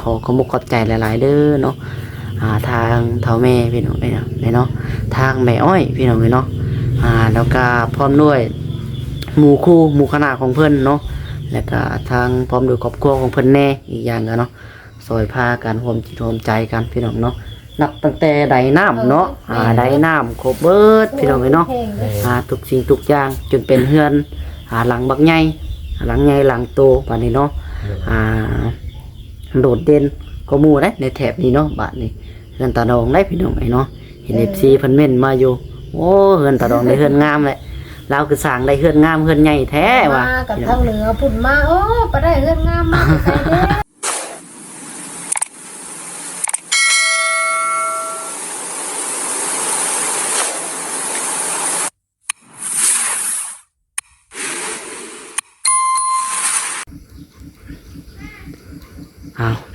ขอมุกขอบใจหลายๆเด้อเนาะทางเฒ่าแม่พี่น้องเนาะทางแม่อ้อยพี่น้องเนาะแล้วก็พร้อมด้วยหมู่คู่หมู่คณะของเพิ่นเนาะแล้วก็ทางพร้อมด้วยครอบครัวของเพิ่นแน่อีกอย่างก็เนาะซอยพากันร่วมจิตร่วมใจกันพี่น้องเนาะนับตั้งแต่ใดน้ำเนาะใดน้ำครบเบิดพี่น้องเนาะทุกสิ่งทุกอย่างจนเป็นเฮือนหลังบักใหญ่หลังใหญ่หลังโตบัดนี้เนาะโดดเด่นก็หมู่ได้ในแถบนี้เนาะบัดนี้เฮือนตาดองได้พี่น้องเนาะเห็น FC เพิ่นเม่นมาอยู่โอ้เฮือนตาดองได้เฮือนงามเลยเราคือสร้างได้เฮือนงามเฮือนใหญ่แท้ว่ะกับทางเหนือพุ่นมาโอ้ไปได้เฮือนงามมากใส่เด้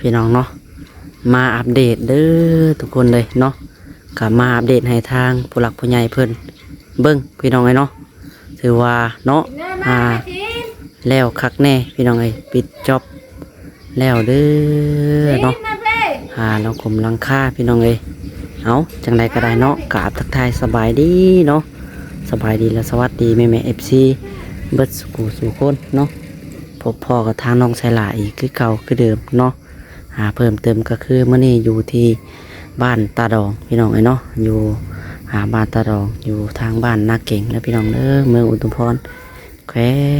พี่น้องเนาะมาอัปเดตเด้อทุกคนเลยเนาะกับมาอัปเดตให้ทางผู้หลักผู้ใหญ่เพิ่นเบิ้งพี่น้องเลยเนาะถือว่าเนาะแล้วคักแน่พี่น้องเลยปิดจ็อบแล้วเด้อเนาะเรากลมลังค่าพี่น้องเลยเอาจังใดก็ได้เนาะกราบทักทายสบายดีเนาะสบายดีและสวัสดีแม่FC เบิดสู่คนเนาะพบพ่อกับทางน้องไซลาอีกคือเก่าคือเดิมเนาะเพิ่มเติมก็คือเมื่อนี้อยู่ที่บ้านตาดองพี่น้องเนาะอยู่บ้านตาดองอยู่ทางบ้านนาเก่งและพี่น้องเด้อเมืองอุทุมพรแขว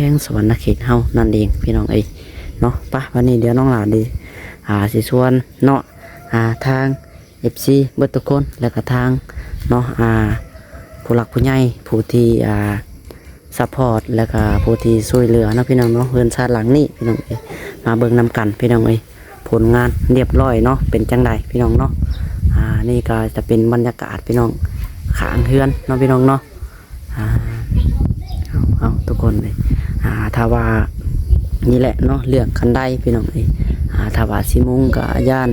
งสวรรณเขตเฮานั่นเองพี่น้องเนาะปะวันนี้เดี๋ยวน้องหลานดีสิชวนเนาะทาง FC เบิดทุกคนแล้วก็ทางเนาะผู้หลักผู้ใหญ่ผู้ที่ซัพพอร์ตแล้วก็ผู้ที่ช่วยเหลือนะพี่น้องเนาะเฮือนชาติหลังนี้พี่น้องมาเบิ่งนำกันพี่น้องผลงานเรียบร้อยเนาะเป็นจังใดพี่น้องเนาะนี่ก็จะเป็นบรรยากาศพี่น้องขางเฮือนเนาะพี่น้องเนาะเอาทุกคนเลยถ้าว่านี่แหละเนาะเรื่องคันไดพี่น้องถ้าว่าสิมุงกับย่าน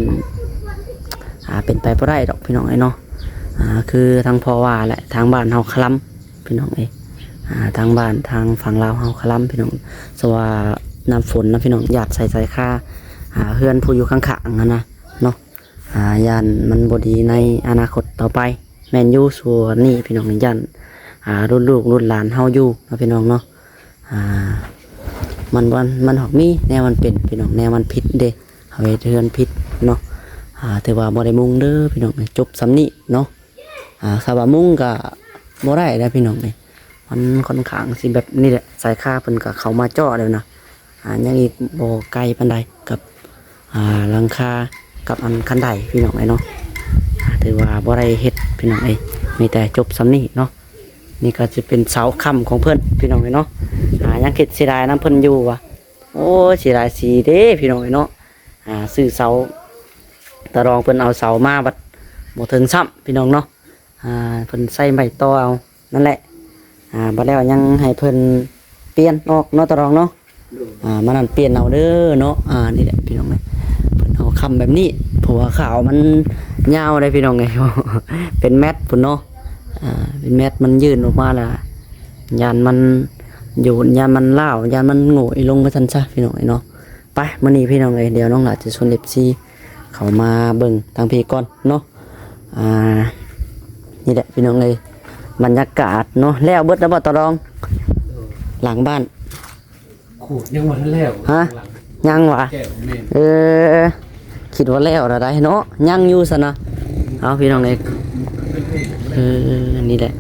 เป็นไปบ่ได้ดอกพี่น้องเนาะคือทางพ่อว่าแหละทางบ้านเฮาคล้ำพี่น้องทางบ้านทางฝั่งลาวเฮาคล้ำพี่น้องสว่าน้ำฝนนะพี่น้องหยาดใส่ค่าเฮือนผู้อยู่ข้างๆนะเนาะยันมันบดีในอนาคตต่อไปแมนยูส่วนนี่พี่น้องยันรุ่นลูกรุ่นหลานเฮาอยู่นะพี่น้องเนาะมันหอกมีแนวมันเป็นพี่น้องแนวมันผิดเด้เอาไว้เฮือนผิดเนาะแต่ว่าบ่ได้มุ่งเด้อพี่น้องจบสำนี้เนาะสาวมุ่งก็บ่ได้นะพี่น้องมันค่อนข้างสิแบบนี่แหละสายค่าเพิ่นก็เข้ามาจ่อแล้วนะยังอีกบ่ไกลปานใดกับหลังคากับอันคันไดพี่น้องเนาะถือว่าบ่ได้เฮ็ดพี่น้องมีแต่จบสำนี้เนาะนี่ก็จะเป็นเสาค้ำของเพิ่นพี่น้องเนาะยังคิดเสียดายน้ำเพิ่นอยู่ว่ะโอ้เสียดายสีเด้พี่น้องเนาะซื้อเสาตะรองเพิ่นเอาเสามาบัดบ่ถึงซ้ำพี่น้องเนาะเพิ่นใส่ไม้ต่อเอานั่นแหละบัดแล้วยังให้เพิ่นเปลี่ยนออกเนาะตะรองเนาะมันนั่นเปลี่ยนเอาเด้อเนาะนี่แหละพี่น้องเพิ่นเอาคำแบบนี้ผัวขาวมันยาวเลยพี่น้องเป็นแมทพุ่นเนาะเป็นแมทมันยื่นออกมาแล้วยันมันอยู่ยันมันเล่ายันมันโง่ลงไปทันซะพี่น้องเนาะไปมื้อนี้พี่น้องเดี๋ยวน้องหลานจะชวนFCเขามาเบิ่งทางพี่ก่อนเนาะนี่แหละพี่น้องบรรยากาศเนาะแล้วเบิดแล้วบ่ตะรองหลังบ้านขูดยังวันแล้วฮะยังวะคิดว่าแล้วอะไรเนาะยังอยู่ซะนะเอาพี่น้องนี่แหละ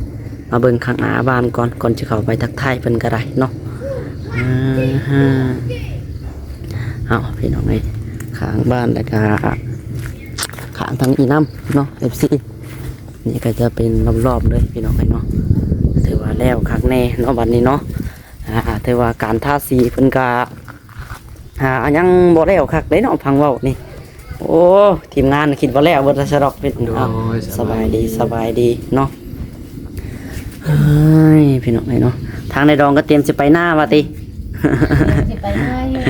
มาเบิ่งข้างหน้าบ้านก่อนจะเข้าไปทักทายเพิ่นก็ได้เนาะเอาพี่น้องข้างบ้านแล้วก็ข้างทางอีน้ำเนาะ FC นี่ก็จะเป็นรอบๆเลยพี่น้องเนาะถือว่าแล้วคักแน่เนาะวันนี้เนาะถือว่าการทาสีเพิ่นก็ยังบ่แล้วคักเลยเนาะพังเว้านี่โอ้ทีมงานคิดว่าแล้วเบิดซะดอกเป็นสบายดีเนาะเฮ้ยพี่น้องเนาะทางในดองก็เตรียมสิไปหน้าว่าติสิไปหน้าอยู่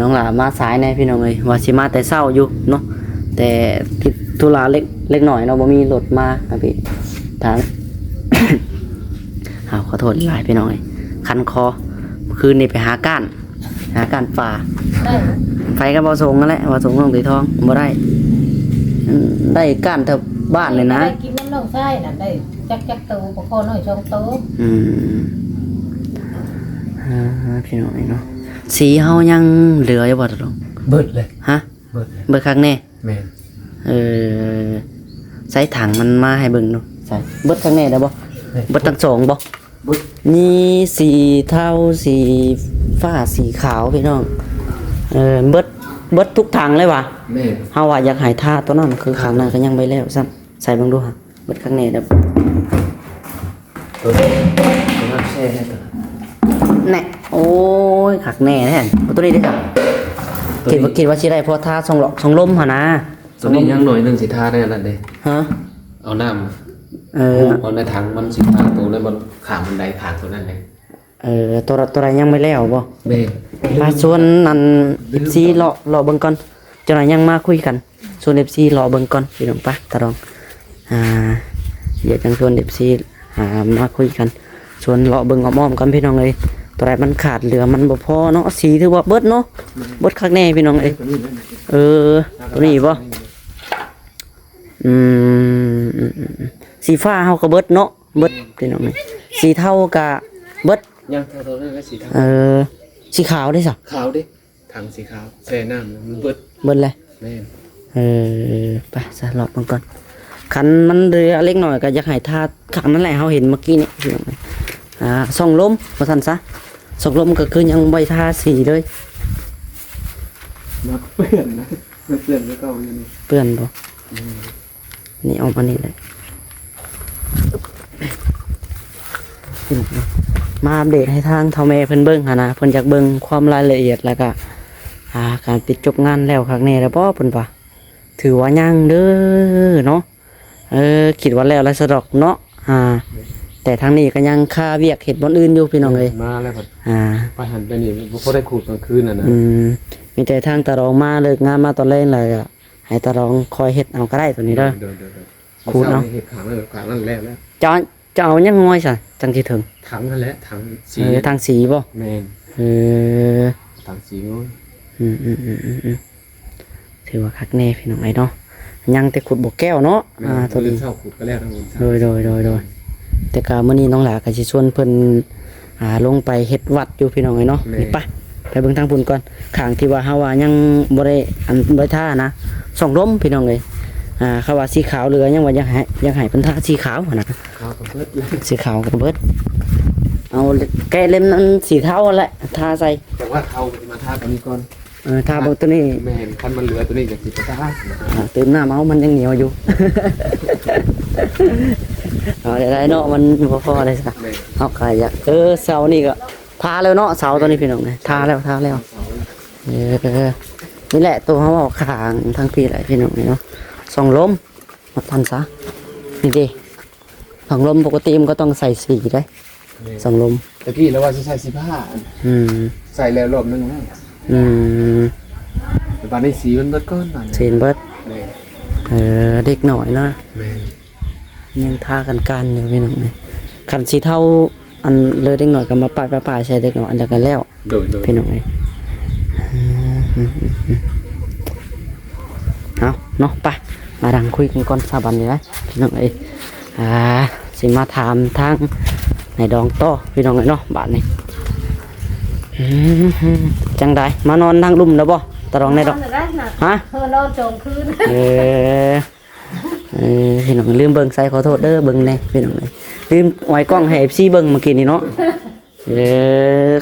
น้องหลามาสายในพี่น้องว่าสิมาแต่เช้าอยู่เนาะแต่ติดธุระเล็กหน่อยเนาะบ่มีรถมาพี่ทาง ขอโทษหลายพี่น้องคันคอคืนนี้ไปหาก้านฝ่า ไปกับบ่ส่งนั่นแหละบ่ส่งน้องตีทองบ่ได้ได้ก้านแถวบ้านเลยนะ ได้กินน้ำน้องไส้น่ะได้จักโตบ่พอน้อย2โต อืมพี่น้องเนาะสีเฮายังเหลืออยู่บ่ตะลง เบิดเลย ฮะ เบิดเลย เบิดคักแน่ แม่น ใส่ถังมันมาให้เบิ่งดูใส่เบิดคักแน่ได้บ่เบิดทั้งสองบ่ เบิด นี่สีเทาสีฟ้าสีขาวพี่น้องเบิดทุกถังเลยว่ะ แม่น เฮาว่าอยากให้ท่าตัวนั้นคือข้างหน้าก็ยังไม่แล้วซ้ำใส่เบิ่งดูฮะเบิดคักแน่เด้อ ตัวนั้นแช่ได้ตัว แน่โอ้ยคักแน่แท้เอาตัวนี้ได้จ้ะคิดว่าสิได้เพราะท่าส่งหลอกส่งลมหั่นนะ ตัวนี้ยังหน่อยหนึงสิทาได้นั่นเด้ ฮะ เอาน้ำเอาในถังมันสิทาตรงนั้นมันขางบันไดขางตัวนั้นเลย ตัวใดยังไม่แล้วบ่ แม่น มาส่วนนั้น FC รอเบิ่งก่อนจังไดยังมาคุยกันส่วน FC รอเบิ่งก่อนพี่น้องปะตะรองเดี๋ยวจังส่วน FC มาคุยกันส่วนรอเบิ่งอ้อมๆกันพี่น้องเอ้ยตัวใดมันขาดเหลือมันบ่พอเนาะสีถือว่าเบิดเนาะเบิดคักแน่พี่น้องเอ้ย ตัวนี้นั่นน่ะ ตัวนี้บ่สีฟ้าเฮาก็เบิดเนาะเบิดพี่น้องเอ้ยสีเทาก็เบิด ยังเท่าตัวนั้นก็สีเทา สีขาวได้สัก ขาวดิถังสีขาวแช่น้ำมันเบิด เบิดเลย แม่น ไปสลอบมันก่อนคันมันเรือเล็กหน่อยก็อยากให้ทาขังนั่นแหละเขาเห็นเมื่อกี้นี่ส่องลมมาทันซะส่องลมก็คือยังใบทาสีเลย มาเปื้อนนะมาเปื้อนแล้วก็อย่างนี้ เปื้อนบ่นี่เอามานี่เลยมาอัปเดตให้ทางเท่าแม่เพิ่นเบิ่งหนนะเพิ่นอยากเบิ่งความรายละเอียดแล้วก็การปิดจบงานแล้วครั้งนี้แล้วบ่เพิ่นว่าถือว่ายังเด้อเนาะคิดว่าแล้วสะดอกเนาะแต่ทางนี้ก็ยังค่าเวียกเฮ็ดบ่อื่นอยู่พี่น้องเอ้ย มาแล้วครับ อ่า ไปหันไปนี่บ่พอได้ขูดกลางคืนน่ะนะ มีแต่ทางตะรองมาเลิกงานมาตอนแรกเลยก็ให้ตะรองคอยเฮ็ดเอาก็ได้ตัวนี้เด้อ เดี๋ยว ขูดเนาะ เห็ดขังแล้วขังนั่นแล้ว จะเอายังง่อยซะจังสิถึง ถังนั่นแหละถังสี ทางสีบ่ แมน เออ ถังสีโอ้ย ถือว่าคักแน่พี่น้องไอ้เนาะยังแต่ขุดบ่แก้วเนาะตัวนี้ เศร้าขูดก็แล้วทั้งหมด โดยแต่กามื้อนี้น้องหลาก็สิชวนเพิ่นลงไปเฮ็ดวัดอยู่พี่น้องไอ้เนาะนี่ไปเบิ่งทางพุ่นก่อนข้างที่ว่าเฮาว่ายังบ่ได้บ่ท่านะส่องลมพี่น้องเอ้ยเขาว่าสีขาวเหลือยังว่ายังให้เพิ่นท่าสีขาวหั่นนะ ขาวกับเบิดเลย สีขาวกับเบิดเอาแก้เล่มนั้นสีเทาแหละทาใส่ แต่ว่าเขามาทาตัวนี้ก่อน ทาเบนตัวนี้ แมนคันมันเหลือตัวนี้จะสิบตา ตื่นหน้าเมามันยังเหนียวอยู่ เอาได้เนาะมันพอได้สัก แมน เอาไก่อยากเสานี่ก็ทาแล้วเนาะเสาตัวนี้พี่น้องเลยทาแล้วนี่แหละตัวเขาบอกข้างทางพี่แหละพี่น้องเนาะส่องลมมาทันซะนี่ดิส่องลมปกติมันก็ต้องใส่สีได้ส่องลม ตะกี้แล้วว่าจะใส่15ใส่แล้วรอบนึงแล้วแต่ตอนนี้สีมันเบิดก้อนหน่อย เซนเบิร์ด แมน เด็กหน่อยเนาะ แมน ยังทากันอยู่พี่น้องเลยขันสีเท่าอันเลยเด็กหน่อยก็มาปาดใส่เด็กหน่อยอันเดียวกันแล้ว โดย พี่น้องเลยเอาเนาะไปมาดังคุยกันก่อนสาบันเลยนะพี่น้องเลยสิมาถามทางในดองโตพี่น้องเลยเนาะบ้านนี้จังได้มานอนทางลุ่มแล้วบ่ตะรองในดอกฮะ นอนจงคืน พี่น้องลืมเบิ่งใส่ขอโทษเด้อเบิ่งแน่พี่น้องเลยลืมไว้กล้องให้ FC เบิ่งเมื่อกี้นี่เนาะ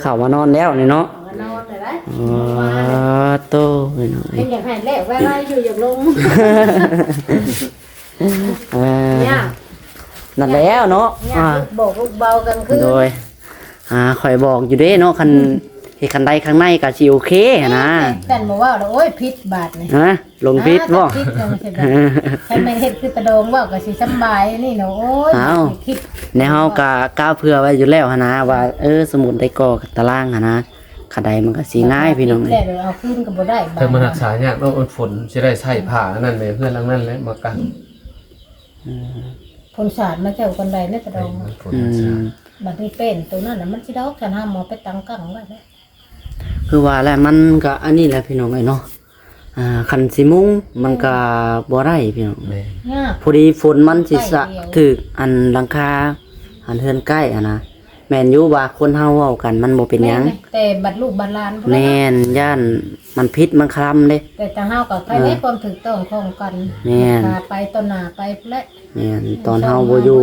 เข้ามานอนแล้วนี่เนาะ นอนเลยได้ โตพี่น้องเอ้ เป็ ย นอย่างไรแล้วไว้อยู่อย่างลงเนี่ย นั่นแล้วเนาะ บอกลูกเบากันคือ โดยข่อยบอกอยู่เด้เนาะคันเฮ็ดคันใดข้างในก็สิโอเคนะ แต่บอกว่าโอ้ยพิษบาดนี่ ลงพิษบ่ พิษลงใช่ไหมฉันไม่เห็นคือตะโดงว่าก็สิสบายนี่เนาะโอ้ยคิด ในเฮาก็กล้าเผื่อไว้อยู่แล้วหั่นนะว่าสมุดได้ก่อกับตารางหั่นนะคันใดมันก็สิง่ายพี่น้อง แต่เดี๋ยวเอาขึ้นก็บ่ได้ เธอมารักษายากต้องอดฝนจะได้ใส่ผ้านั่นเลยเพื่อนลังนั่นแหละมากัน ผลสารมาเจ้าคนใดเนี่ยตะโดง ฝนรักษา บัดนี้เป็นตัวนั้นน่ะมันสิดอกฉันห้ามหมอไปตั้งกังไว้แล้ว คือว่าแล้วมันก็อันนี้แหละพี่น้องเอ้ยเนาะคันสิมุงมันก็บ่ได้พี่น้อง แม่ ยาก พอดีฝนมันสิสะถึกอันหลังคาอันเฮือนใกล้อะนะแม่นอยู่ว่าคนเฮาเว้ากันมันบ่เป็นหยัง แต่บัดลูกบัดหลานพุ่น แม่นย่านมันพิษมันคลำเด้ แต่ถ้าเฮากับใครได้ความถูกต้องของกัน แม่น พาไปต้นหน้าไปและ แม่นตอนเฮาบ่อยู่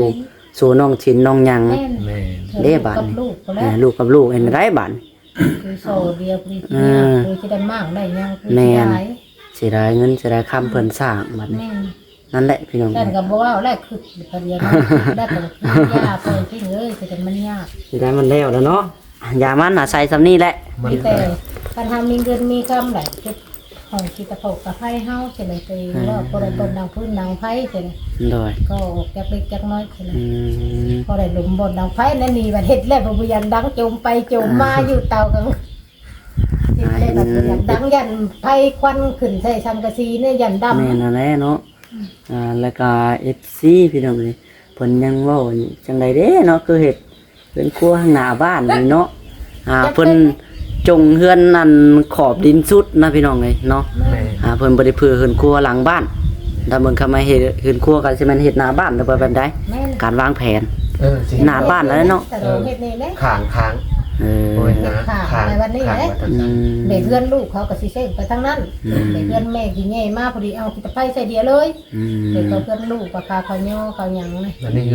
สู่น้องชินน้องหยัง แม่น แม่ เด้บาด กับลูกพุ่นแหละ ลูกกับลูกเห็นได้บาด คือโซเดียวคือที่เนี่ยคือที่ได้มากได้ยังคือ แม่ ที่ น ได้ สิได้เงินสิได้คำเพิ่นสร้างบัดนี้ แม่น นั่นแหละพี่น้อง แต่ก็บ่ว่าแรกคือประเดี๋ยวนะได้ก็ยาไปที่เลยแต่มันยาก สิได้มันแล้วเนาะอย่ามันน่ะใส่ซำนี้แหละ มัน แต่การทำมีเงินมีคำไหลคือของคิดตะโพกกับไพ่เฮาเฉยเลยว่าคนละคนนางพื้นนางไพ่เฉย โดย ก็จักเล็กจักน้อยเฉย อืม พอได้หลุมบนนางไพ่นั่นนี่บัดเฮ็ดแล้วบ่ยังดังโจมไปโจมมาอยู่เตากันเฮ็ดแล้วบ่ยังดังยันไพ่ควันขึ้นใส่สังกะสีเนี่ยยันดำ แม่นั่นแหละเนาะแล้วก็ FC พี่น้องนี่เพิ่นยังเว้าอยู่จังไดเด้เนาะคือเฮ็ดเป็นครัวข้างหน้าบ้านนี่เนาะเพิ่นจงเฮือนนั่นขอบดินสุดนะพี่น้องเอ้ยเนาะ แม่ เพิ่นบ่ได้เพื่อเฮือนครัวหลังบ้านถ้าเบิ่งเข้ามาเฮ็ดเฮือนครัวก็สิแม่นเฮ็ดหน้าบ้านหรือว่าแบบใด แม่น การวางแผน สิ หน้าบ้านแล้วเนาะ แต่เราเฮ็ดนี่แหละ ข้าง เออ โอ้ยนะ ข้างในวันนี้แหละ อืม เด็กเพื่อนลูกเขาก็สิเซ็งไปทั้งนั้นเด็กเพื่อนแม่กินใหญ่มากพอดีเอากินไพ่ใส่เดียวเลย อืม เด็กเพื่อนลูกปลาคาเขาย่อเขาหยังเลย อันนี้เ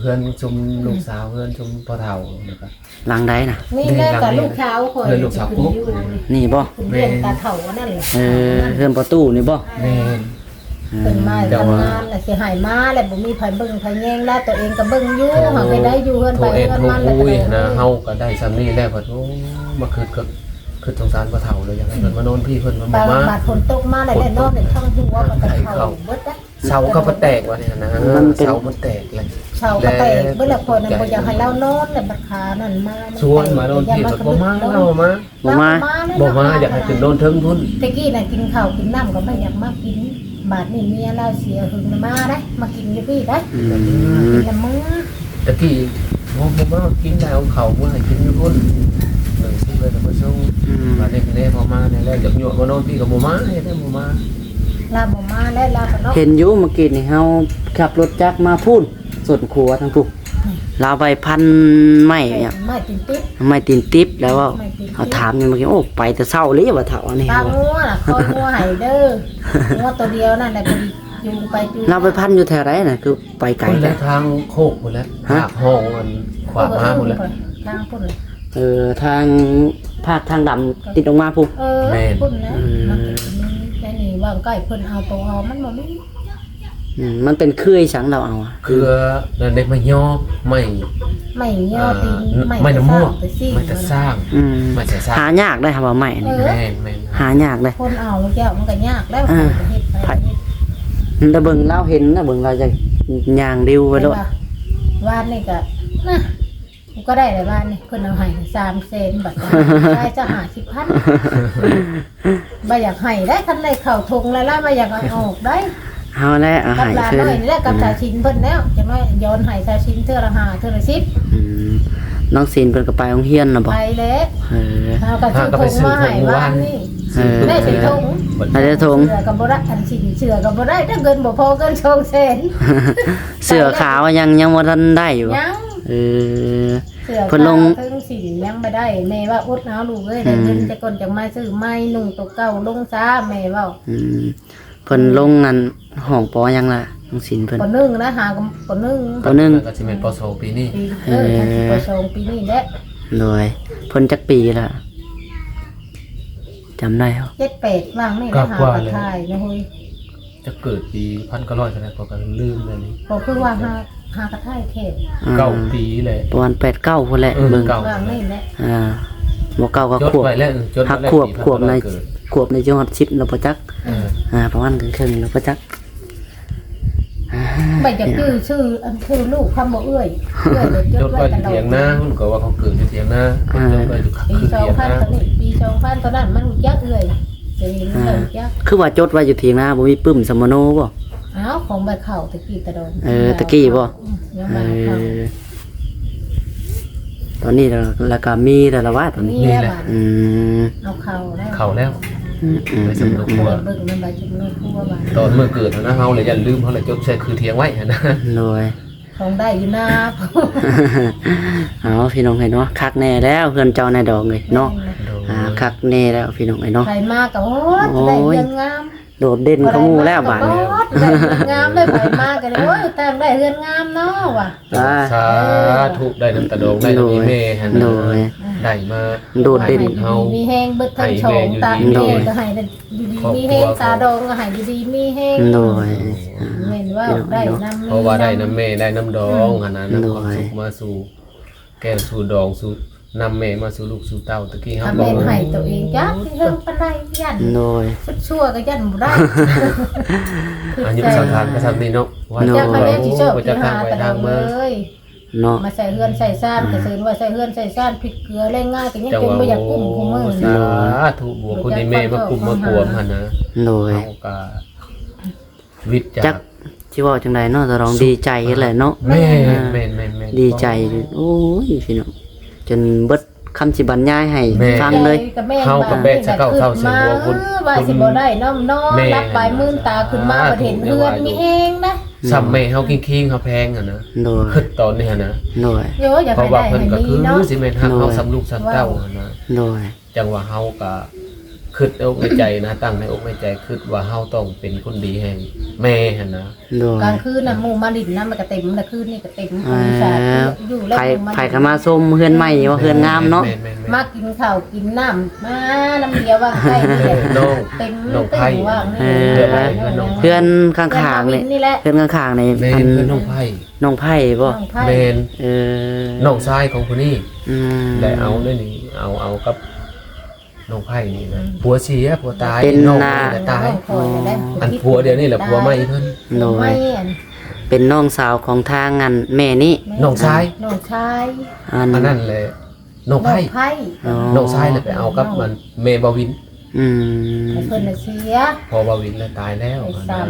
พื่อนชุมลูกสาวเพื่อนชุมพ่อเฒ่านะครับ หลังใดน่ะ นี่แหละกับลูกเช้าคอย ลูกสาวปุ๊บ นี่บ่ คุณเรียนตาเถ่านั่นเลย เฮือนประตูนี่บ่ แม่ เป็นมาทำงานแล้วสิหายมาแล้วบ่มีไผเบิ่งไผแย่งแล้วตัวเองก็เบิ่งอยู่หาไปได้อยู่เฮือน โท ไป รเอ็ด เฮือน โทร มันแล้ว คุย ก็ นะเฮาก็ได้ซ้ำนี้แล้วก็โอ้มาคือสงสารพ่อเฒ่าเลยอย่างนั้นเพิ่นมานอนพี่เพิ่นมา บา มา บาดฝนตกมาแล้วได้นอนในช่องหัวมันก็เข่าเบิดนะ เสาก็บ่แตกว่าเนี่ยนะเสามันแตกเลย เช้าก็แตกเบิดแล้วคนนั้นบ่อยากให้เรานอนแล้วบัดขานั่นมา ชวนมานอนพี่ก็บ่มาเรามา บ่มา บ่มาอยากให้ขึ้นโดนเทิงพุ่น ตะกี้น่ะกินข้าวกินน้ำก็ไม่อยากมากินบาดนี่เมียเราเสียหึงมาได้มากินอยู่พี่ได้ อื กิ ม นละมื้อ ตะกี้บ่มากินแล้วเขาว่าให้กินอยู่พุ่นหนึ่งสิเลยมาส่งบาดนี้ก็ได้พอมาเนี่ยแล้วอยากยั่วมานอนพี่ก็บ่มาเฮ็ดได้บ่มา ลาบ่มาแล้วลาก็เนาะ เห็นอยู่เมื่อกี้นี่เฮาขับรถจักรมาพูนส่วนครัวทั้งผู้ลาวไปพันไม้เนี่ย ไม่ติดติ๊บ ไม่ตีนติ๊บแล้วว่าเขาถามอยู่เมื่อกี้โอ้ไปแต่เช้าเลยว่าเฒ่าอันนี้ ตางัวน่ะคอยงัวให้เด้องัวตัวเดียวนั่นแหละพอดีจูงไปจูง เราไปพันอยู่แถวไหนน่ะคือไปไกล คน แต่ ละทางโคกหมดแล้วหากห้องมันขวามาหมดแล้ว ทางพุ่นเลย ทางภาคทางดำติดลงมาผู้ พุ่นแล้วมันแต่นี่ว่าใกล้เพิ่นเอาตัวเอามันบ่มี มันเป็นเคยสังเราเอาอะ คือเด็กมาย่อไม่ ไม่ย่อตีน ไม่น้ำมูก ไปซี่ ไม่จะสร้าง อืม ไม่จะสร้าง หายากได้ครับว่าไม่นี่ แม่นแม่น หายากเลย คนเอาแก้วมันก็ยากแล้วเฮ็ดไป แต่เบิ่งเราเห็นนะเบิ่งเราจะย่างดิวไปด้วย วานนี่ก็นะก็ได้แต่วานนี่เพิ่นเอาให้3เซนบัดได้จะ50,000บ่อยากให้ได้คันได้เข้าทงแล้วล่ะบ่อยากเอาออกได้ เอาแล้วเอา กับ หาย หลาน ขึ้น น้อยนี่แหละกับชาชินเพิ่นแล้วจังว่าย้อนให้ชาชินเทื่อละ5เทื่อละ10 อืมน้องศิลป์เพิ่นก็ไปโรงเรียนน่ะบ่ ไปแล้ว เออ เอาก็ซื้อทงมาให้วานนี่ ได้สิทง อาจจะทง เสือกับบ่ได้อันสิเสือกับบ่ได้ถ้าเงินบ่พอเกิน2แสน เสื้อขาวยังบ่ทันได้อยู่ ยัง เออ เสือ เพิ่นลง ถึงสิยังไม่ได้แม่ว่าอดเอาลูกเอ้ยได้เงินจะก่อนจังมาซื้อไม้นุ่งตัวเก่าลงซาแม่เว้า อืมเพิ่นลงนั่นห้องปอยังล่ะน้องศิลป์เพิ่น ปนึงนะหาปนึง ปหนึ่ง ก็จะเป็นปโซปีนี้ ปีปสองปีนี้แหละ โดยเพิ่นจักปีละจำได้เหรอ 7-8ว่างนี่นะหากระทายนะเฮ้ย จะเกิดปี1900กันนะพอกันลืมเลยนี่ บ่คือว่าหากระทายเขต 9ปีเลย ประมาณ8-9พุ่นแหละเบิ่ง เก่า ว่างนี่แหละ บ่เก้าก็ จด ขวบ ไว้แล้วจด หัก ไว้ ขวบ ปี ขวบใน เกิด ขวบในจังหวัด10แล้วบ่จัก ประมาณครึ่งๆแล้วบ่จัก ไม่จะชื่ออันคือลูกคำบ่เอื้อยเลย จดไว้ที่เถียงนาหุ่นก็ว่าเขาเกิดที่เถียงนาจดไว้อยู่ ปี คือ สอง เถียง พัน นา ตอนนี้ปี2,000ตอนนั้นมันรู้จักเอื้อยจะเห็นเอื้อยจัก คือว่าจดไว้อยู่เถียงนาบ่มีปึ้มสมโนบ่ อ้าวของใบเข่าตะกี้ตะโดน ตะกี้บ่ ยัง เอ มาเข่า อต อนนี้แล้วก็มีแต่ละว่าตอนนี้ นี่แหละ อืม เอาเข้าแล้ว เข้าแล้ว อืมอืม ไปสำรวจครัว เบิ่งมันใบจุ่มลูกคู่ว่าบ้าน ตอนเมื่อเกิดนะเฮาเลยอย่าลืมเฮาเลยจดใช้คือเทียงไว้นะ โดย ของได้อยู่นะ เอาพี่น้องไอ้เนาะคักแน่แล้วเพื่อนเจ้าในดอกเลยเนาะคักแน่แล้วพี่น้องไอ้เนาะ ใครมาก็โอ้ได้เรือนงาม โดดเด่นเขาหมู่แล้วบาดนี้ ได้เรือนงามได้ไปมากันเลยโอ้ยแต่งได้เรือนงามเนาะว่ะ สาธุได้น้ำตาดองได้น้ำอีเมหั่น โด นะ ย ได้มา โดดเด่น เฮา มีแห้งเบิดทั้งสองตาแม่ก็ให้ดีมีแห้งตาดองก็ให้ดีมีแห้ง โดย เห็นว่าได้น้ำ เพราะว่าได้น้ำแม่ได้น้ำดองหั่นนะนำความสุขมาสู่แก้วสู่ดองสู่นำแม่มาสู่ลูกสู่เต้าตะกี้เฮา ทำ บอ เป็ ก นให้ตัวเองจ้าที่เฮิงปานใดยัน โดย ชั่วก็ยันบ่ได้ อันนี้สถานก็ทำนี่เนาะว่า โด เจ้าคะแนนที่ชอบ จะ ที่ ทา หาง ไป แต่ ทาง เล มา ย เนาะ มาใส่เฮือนใส่ซ่านก็เสินว่าใส่เฮือนใส่ซ่านพริกเกลือแรงง่ายก็ยัง จัง เป็น ว่า บ่อยากกุ้มกูมื้อ สาธุบัวคุณนี่แม่มากลุ่มมากวมหั่นนะ โดย เฮาก็วิทย์ จั จาก ก ที่ว่าจังไดเนาะจะร้องดีใจแหละเนาะ แม่ ดีใจโอ้ยพี่น้องจนเบิดคำสิบรรยายให้ฟังเลย เฮากับแม่จะเก้าเท่าเสียงบัวคุณ ว่าสิบ่ได้น้อมน้อมรับปลายมื่นตาขึ้นมาบ่เห็นเฮือนมีแห้งนะ ซ้ำแม่เฮาคิงๆเฮาแพงอ่ะนะ โดย คือตอนนี้นะ โดย โยอยาก เพ ให้ ราะว่า ได้ เพิ่น ให้ ก็คื มี อ เนาะ สิแม่นฮักเฮาซ้ำลูกซ้ำเต้าอะนะ โดย จังว่าเฮาก็คิดเอาในใจนะตั้งในอกในใจคิดว่าเฮาต้องเป็นคนดีแห่งแม่หั่นนะ โดย กลางคืนน่ะหมู่มาดินน่ะมันก็เต็มน่ะคืนนี่ก็เต็ม อ่า สาดอยู่แล้ว ไผ หมู่ ไผก็มาส้มเฮือนใหม่ว่าเฮือนงามเนาะ แม่ๆๆ มากินข้าวกินน้ำมาน้ำเดียวว่างใกล้นี่แหละ น้อง เต็ม น้องไผ่ เต็มว่างนี่ เออ เพื่อน เพื่อนข้างๆเลย นี่แหละ เพื่อนข้างๆใน แม่ อัน เพื่อนน้องไผ่ น้องไผ่บ่ น้องไผ่ แม่น เออ น้องชายของคนนี้ อืม ได้เอาด้วยนี่เอากับน้องไผ่นี่นะผัวเสียผัวตาย เป็น น้อง นา นี่ตาย คอยได้ อันผัวเดียวนี่แหละผัวใหม่เพิ่น โด ไม่ ย อัน เป็นน้องสาวของทางงานแม่นี่ น้องชาย น้องชาย อัน อันนั้นเลยน้องไผ่ ไผ่ อ๋อ น้องชายเลยไปเอากับมันเมย์บาวิน อืม เพิ่นน่ะเสีย พอบาวินแล้วตายแล้ว ไอ้ นะ สาม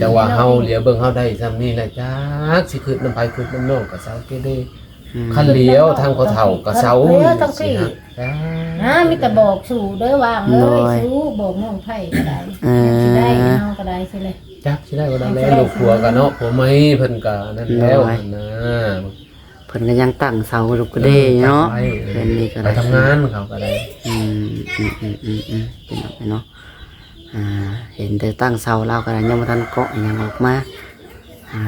จังว่าเฮาเหลียวเบิ่งเฮาได้ซ้ำนี่แหละจักสิขึ้นน้ำไผขึ้นน้ำน้องก็เซาเกเด้คันเลี้ยวทางเขาเฒ่าก็เซา เลี้ยวทั้งสี่ จ้า นะมีแต่บอกสู่เด้อวางเลยสู่บอกน้องไผ่ก็ได้ เอ สิได้ อ เฮาก็ได้สิเลย จักสิได้บ่ได้แล้วลูกผัวก็เนาะผัวใหม่เพิ่นก็นั่นแล้วนะ เพิ่นก็ยังตั้งเสาลูกก็ได้เนาะเพิ่นนี่ก็ ไป ได้ ทำงานเขาก็ได้ เป็นแบบนี้เนาะเห็นแต่ตั้งเสาเราก็ได้ยังบ่ทันเกาะยังออกมา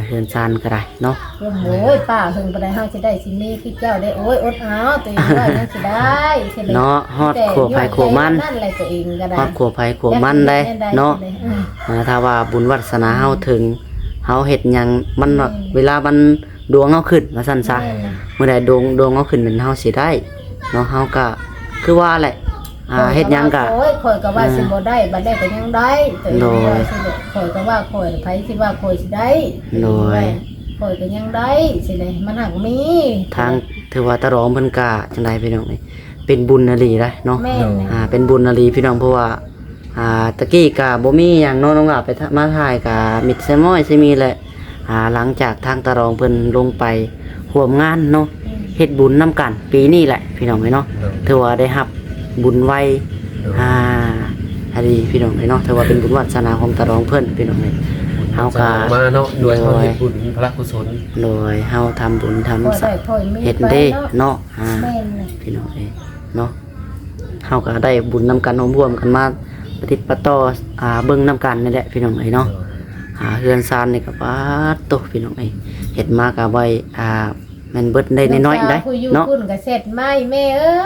เฮือนซานก็ได้เนาะ โอ้ยป้าเพิ่นบ่ได้เฮาสิได้สิมีคือเจ้าได้โอ้ยอดเอาตัวเองว่ายังสิได้สิเลย เนาะฮอดขัวไผขัวมัน นั่นแหละตัวเองก็ได้ ฮอดขัวไผขัวมันได้เนาะถ้าว่าบุญวาสนาเฮาถึงเฮาเฮ็ดหยังมันเวลามันดวงเฮาขึ้นว่าซั่นซะเมื่อใดดวงเฮาขึ้นเป็นเฮาสิได้เนาะเฮาก็คือว่าแหละเฮ็ดหยังก็ โอ้ยข่อยก็ว่าสิบ่ได้บัดได้ก็ยังได้ตัวเองว่าสิได้ข่อยก็ว่าข่อยไผสิว่าข่อยสิได้ โดย ข่อยก็ยังได้สิเลยมันหักมี ทางถือว่าตะรองเพิ่นกะจังไดพี่น้องนี่เป็นบุญอลีได้เนาะ แม่นนะ เป็นบุญอลีพี่น้องเพราะว่าตะกี้กะบ่มีหยังเนาะน้องหลาไปมาถ่ายกะมิดไซม้อยซิมีแหละหลังจากทางตะรองเพิ่นลงไปร่วมงานเนาะเฮ็ดบุญนํกันปีนี้แหละพี่น้องเนาะถือว่าได้รับบุญไวอันนี้พี่น้องเนาะถือว่าเป็นบุญวาสนาของตะรองเพิ่นพี่น้องเฮาก็ มาเนาะด้วยเฮาเฮ็ดบุญพระกุศล โดยเฮาทำบุญทำ ข่อยได้ข่อยมี เฮ็ด ไป เด้ เนาะ เนาะ แม่นนะ พี่น้องเนาะเฮาก็ได้บุญนำกันร่วมกันมาปฏิปต่อเบิ่งนำกันนี่แหละพี่น้องเนาะเฮือนซานนี่ก็ว่าโตพี่น้องเฮ็ดมาก็ไว้แม่นเบิดได้น้อยๆได้ ผู้อยู่ เนาะ คุณก็เสร็จไหมแม่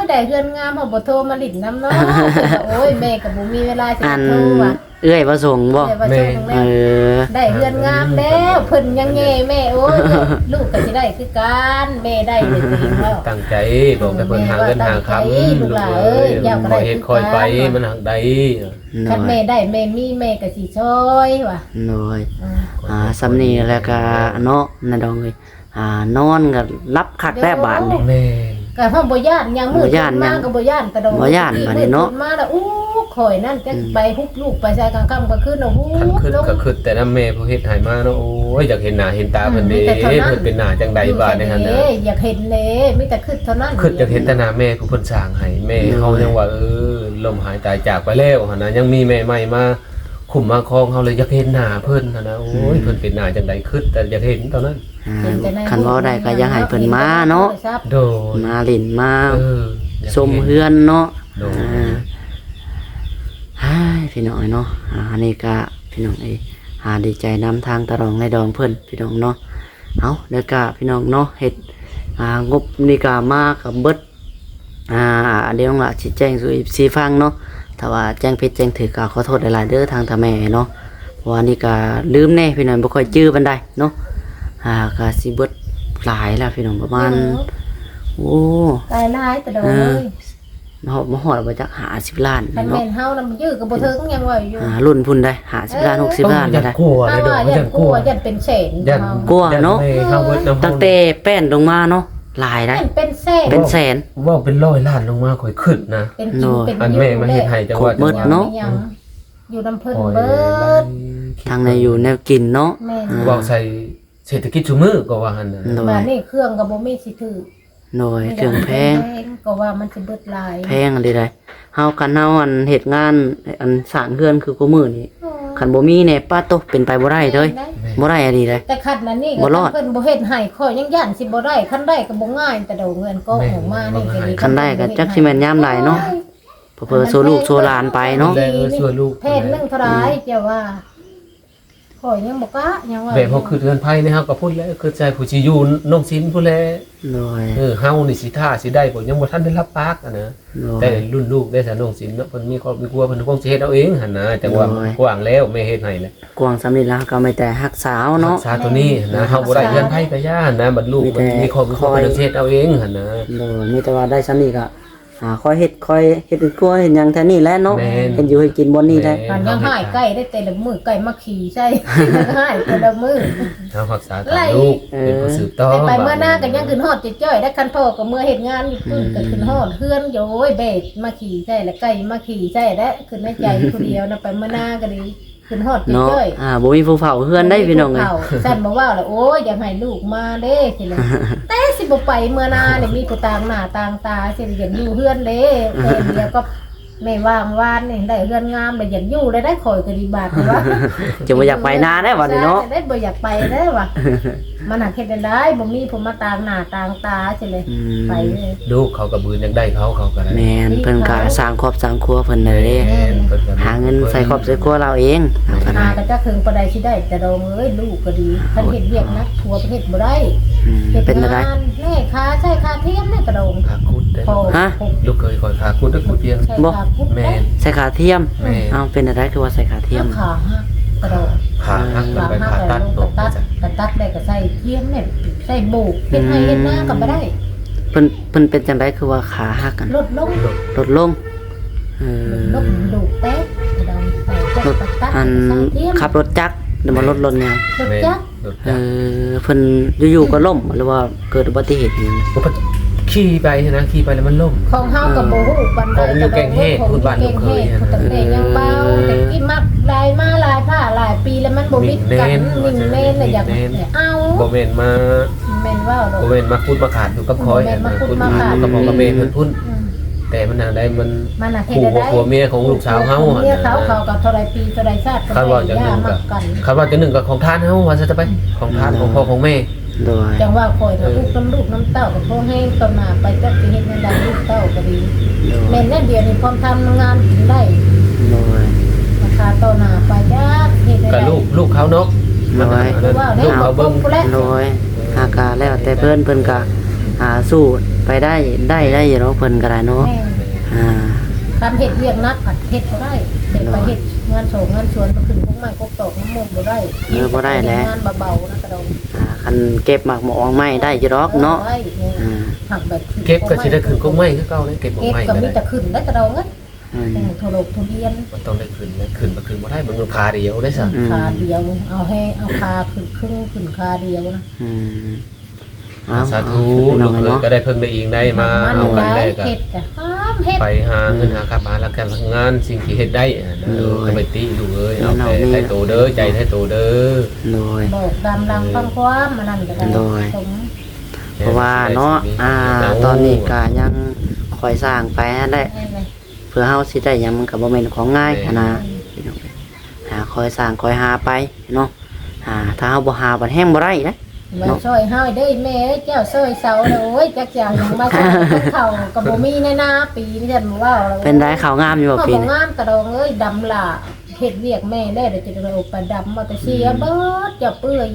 ได้เฮือนงามเฮาบ่โทรมาลิ้นน้ำเนาะโอ้ยแม่ก็บ่มีเวลาสิ อัน โทรว่ะ เอื้อยประสงค์บ่ แต่ว่าช่วง เอ แม่ อ ได้เฮือนงามแล้วเพิ่นยังแง่แม่โอ้ยลูกก็สิได้คือกันแม่ได้เลยตัวเองแล้ว ตั้งใจบอกแต่เพิ่นหาเงินหาคำ ลูกหลานเอ้ยเจ้าก็ได้ บ่เฮ็ดคอยไปมันหักใด คันแม่ได้แม่มีแม่ก็สิช่วยว่ะ โดยสำนีแล้วก็เนาะนั่นดองเอ้ยนอนก็รับคักแต้บาดนี่ แม่ ก็ห้องบ่ย่านยังมืดมาก็บ่ย่านกระโดด บ่ย่านบัดนี้เนาะ มาแล้วอู้ข่อยนั่นจะไปฮุบลูกไปใส่กลางค่ำก็ขึ้นโอ้โห คันขึ้นก็ขึ้นแต่น้ำแม่ผู้เฮ็ดให้มาเนาะโอ้ยอยากเห็นหน้าเห็นตาเพิ่นเด้เพิ่นเป็นหน้าจังใดบาดในหั่นน่ะ อยากเห็นเลยมีแต่ขึ้นเท่านั้น ขึ้นอยากเห็นแต่หน้าแม่ผู้เพิ่นสร้างให้แม่เฮายังว่าลมหายตายจากไปแล้วหั่นน่ะยังมีแม่ใหม่มาคุมมาครองเฮาเลยอยากเห็นหน้าเพิ่นหั่นน่ะโอ้ยเพิ่นเป็นหน้าจังใดขึ้นแต่อยากเห็นเท่านั้น คันเว้าได้ก็อยังให้เพิ่นมาเนาะ โดย มาเล่นมา อยาก ชม ห็น เฮือนเนาะ โดย ฮ่าพี่น้องเนาะอันนี้ก็พี่น้องดีใจนำทางตะรองในดองเพิ่นพี่น้องเนาะเอาเดี๋ยวก็พี่น้องเนาะเฮ็ดงบนี่ก็มากับเบิดเดี๋ยวล่ะสิแจ้งสู่ ฟังเนาะถ้าว่าแจ้งผิดแจ้งถูกก็ขอโทษหลายๆเด้อทางตาแม่เนาะเพราะว่านี่ก็ลืมแน่พี่น้องบ่ค่อยจื้อปานใดเนาะก็สิเบิดหลายแล้วพี่น้องประมาณโอ้ ตายหลายแต่โดนเลย มาฮอดบ่จัก50ล้าน คัน เนาะ แม่นเฮานํยื้อก็บ่ถึงยังว่าอยู่ รุ่นพุ่นได้50ล้าน60ล้าน ยัน ได้ กลัวเลยโด ว่าย ยันกลัวยันเป็นแสน ยัน กลัวเนาะ เฮาเบิดน้ำ ตั้งแต่แป้นลงมาเนาะหลายได้ เป็นแสน เป็นแสน ว่าเป็นร้อยล้านลงมาค่อยขึ้นนะ เป็นจริงเป็น อันแม่มาเฮ็ดให้จังว่า เบิดเนาะ อยู่น้ำเพิ่น โอ้ย เบิด ทางในอยู่แนวกินเนาะ แม่น เว้าใส่เศรษฐกิจชุมือก็ว่าหั่นน่ะ โด บ้าย นนี่เครื่องก็บ่มีสิถือ โดยเครื่องแพง ก็ว่ามันสิเบิดหลาย แพงอันใดๆเฮากันเฮาอันเฮ็ดงานอันสร้างเฮือนคือกูมื้อนี่คันบ่มีแน่ป้าโตเป็นไปบ่ได้เลยบ่ได้อันนี้เลย แต่คันนั้นนี่ บ่ ก็ รอด เพิ่นบ่เฮ็ดให้ข้อยยังย่านสิบ่ได้คันได้ก็บ่ง่ายแต่เดาเงินก็ออกมานี่ก็ดี คันได้ก็จักสิแม่นยามใดเนาะเพิ่นโซลูกโซหลานไปเนาะ แลช่วยลูก เพศนึงเท่าไหร่เจ้าว่าข้อยยังบ่กะยังว่า แบบเฮาคือเรือนไผนี่เฮาก็พูดแล้วคือใจผู้สิอยู่น้องศิลป์พูดแล้ว โดย เฮานี่สิท่าสิได้บ่ยังบ่ทันได้รับปากอะนะ โด แต่ ย รุ่นลูกได้สะน้องศิลป์เนาะเพิ่นมีครอบมีครัวเพิ่นคงสิเฮ็ดเอาเองหั่นนะจังว่า โอ้ย กว้างแล้วแม่เฮ็ดให้แล้ว กวางสำนี้แล้วก็ไม่แต่ฮักสาวเนาะ รักษาตัวนี้นะเฮาบ่ได้เรือนไผก็ย่านนะบัดลูกมันมีครอบมีครัวเพิ่นเฮ็ดเอาเองหั่นนะ โดยมีแต่ว่าได้ซ้ำนี่ก็ค่อยเฮ็ดกลัวเฮ็ดหยังแท้นี่แหละเนาะเฮ็ดอยู่ให้กินบ่นี่แหละ มันยังหายใกล้ได้แต่ละมือใกล้มาขี่ใช่หายแต่ละมือ เฮารักษาตามลูกเป็นผู้สืบต่อ ไปเมื่อหน้าก็ยังขึ้นฮอดจ้อยๆได้คันพ่อก็เมื่อเฮ็ดงานอยู่ขึ้นก็ขึ้นฮอดเฮือนโยยเบดมาขี่ใช่แล้วไก่มาขี่ใช่แล้วขึ้นในใจผู้เดียวนะไปเมื่อหน้าก็ดีขึ้นฮอด เนาะ จ้อย บ่มีผู้เฝ้าเฮือนได้พี่น้องเอ้ย สั่นมาว่าแล้วโอ้ยอยากให้ลูกมาเด้สิเลยแต่สิบ่ไปเมื่อหน้าเนี่ยมีผู้ต่างหน้าต่างตาสิอยากอยู่เฮือนเด้แต่เดียวก็ไม่ว่างวานนี่ได้เฮือนงามเลยอยากอยู่เลยได้ข่อยก็ดีบาดว่า จะบ่อยากไปนาได้บัดนี้เนาะ ได้บ่อยากไปได้ว่ะมันหาเฮ็ดได้บ่มีผมมาต่างหน้าต่างตาสิเลยไปเลย ลูกเขาก็บืนยังได้เขาก็ได้ แม่นเพิ่นก็สร้างครอบสร้างครัวเพิ่นเลยเด้ แม่นเพิ่นก็ หาเงินใส่ครอบใส่ครัวเราเองเอาก็ หา ได้ ก็จะถึงปานใดสิได้แต่เราเอ้ยลูกก็ดีคันเฮ็ดเวียกนะทัวประเทศบ่ได้ เฮ็ด เป็นอะไร งานแน่ค่าใช้ค่าเทียมแน่กระโดง ขาคุดได้ พอ ฮะ ลูกเคยคอยขาคุดได้คุดเพียง ใช้ค่าคุด แม่น ใส่ขาเทียม แม่ เอาเป็นอะไรคือว่าใส่ขาเทียม ขาหักกระโดง ขาหักมันไปผ่าตัด ล ต ง ก กระตัดได้ก็ใส่เทียมเนี่ยใส่โบกเฮ็ดให้เฮ็ดหน้าก็บ่ได้ เพิ่นเป็นจังไดคือว่าขาหักกัน ลดลง ลดลงลดดูแป๊กกระโดงใส่แป๊ก รถ ตัด อัน ใส่เทียม ขับรถจักรเดี๋ยวมารถเนี่ยง รถจักร เพิ่นอยู่ๆก็ล้มหรือว่าเกิดอุบัติเหตุอิหยัง ขี่ไปนะขี่ไปแล้วมันล่ม ของเฮาก็บ่ฮู้ปานใด ของอยู่แกงเฮ็ดพูดบ้านลูกเคย ของตั้งแต่ยังเบาแต่กี้มักหลายมาหลายผ้าหลายปีแล้วมันบ่มิดกันนิ่งแม่นน่ะอยากเอา บ่แม่นมา แม่นว่าดอก บ่แม่นมาพูดมาขาดอยู่กับคอยนะพูดมาขาดกับพ่อกับแม่เพิ่นพุ่นแต่มันน่ะได้มัน มันน่ะเฮ็ด คู่ ได้ ผัวเมียของลูกสาวเฮา เมียเขากับเท่าไรปีเท่าไรชาติ คาดว่าจะหนึ่ง มั กับ กกัน คาดว่าจะหนึ่งกับของทานเฮาว่าจะไปของทานของพ่อของแม่ โดย จังว่าคอยลูกน้ำเต้ากับพ่อแห้งต่อหน้าไปจักสิเฮ็ดนั่นได้ลูกเต้าก็ดี โด แม่ ย นนั่นเดียวนี่พร้อมทำงานกินได้ โดย ราคาต่อหน้าไปจักเฮ็ดได้ กับลูกเขาเนาะลูกเขาเบิ่ง โดยอากาแล้วแต่เพิ่นก็สู้ไปได้อยู่เนาะเพิ่นก็ได้เนาะ แม่ อ่า ทำเฮ็ดเวียกนักผัดเฮ็ดบ่ได้เฮ็ดไปเฮ็ดงานโศกงานสวนก็ขึ้นพวกไม้กบตอกน้ำมันบ่ได้ บ่ได้แหละ งานเบาๆนะกระดอง คันเก็บหมักหมองไม้ได้อยู่ดอกเนาะ ได้ อ่า หักแบบ เก็บก็สิได้ขึ้นก็ไม่คือเก่าเลยเก็บบ่ เก็บ ไม่ ก็ ก็ มี ได้ แต่ขึ้นได้กระดองเอ้ย อืม โทรโลกทุเรียน มันต้องได้ขึ้นบ่บ่ได้มันขาเดียวได้ซะ คาเดียวเอาให้เอาคาขึ้นครึ่งขึ้นคาเดียวนะ อืม เอา สาธุ พี่น้ ลู อง ก เอ้ย เอ้ย เนาะ ก็ได้เพิ่งได้เองได้มา มัน เอากัน ได้ แรกก็ เฮ็ดก็ห้ามเฮ็ด ไปหาเงินหาข้าวมาแล้วกันงานสิ่งที่เฮ็ดได้นะก็ไปติลูกเอ้ยเอาแต่ให้โตเด้อใจให้โตเด้อ โดย บอกดำลังฟังความมันนั่นก็ได้ โดย สม เพราะว่าเนาะตอนนี้ก็ยังคอยสร้างไปได้ แม่นเลย เพื่อเฮาสิได้หยังมันก็บ่แม่นของง่ายนะพี่น้องคอยสร้างคอยหาไปเนาะถ้าเฮาบ่หาบัดแห้งบ่ได้นะ มาช่วยเฮาเด้อแม่เอ้ยเจ้าช่วยเสาเลยโอ้ยจักอย่างยังมาช่วยเขาก็บ่มีในนาปีนี้ฉันบ่ว่าแล้ว เป็นได้ข่าวงามอยู่บ่ เขา ปี บ่ นี้ งามกระดองเอ้ยดำล่ะเฮ็ดเวียกแม่ได้เดี๋ยวจะได้เอาไปดำมาแต่เสียเบิดจะเปื่อย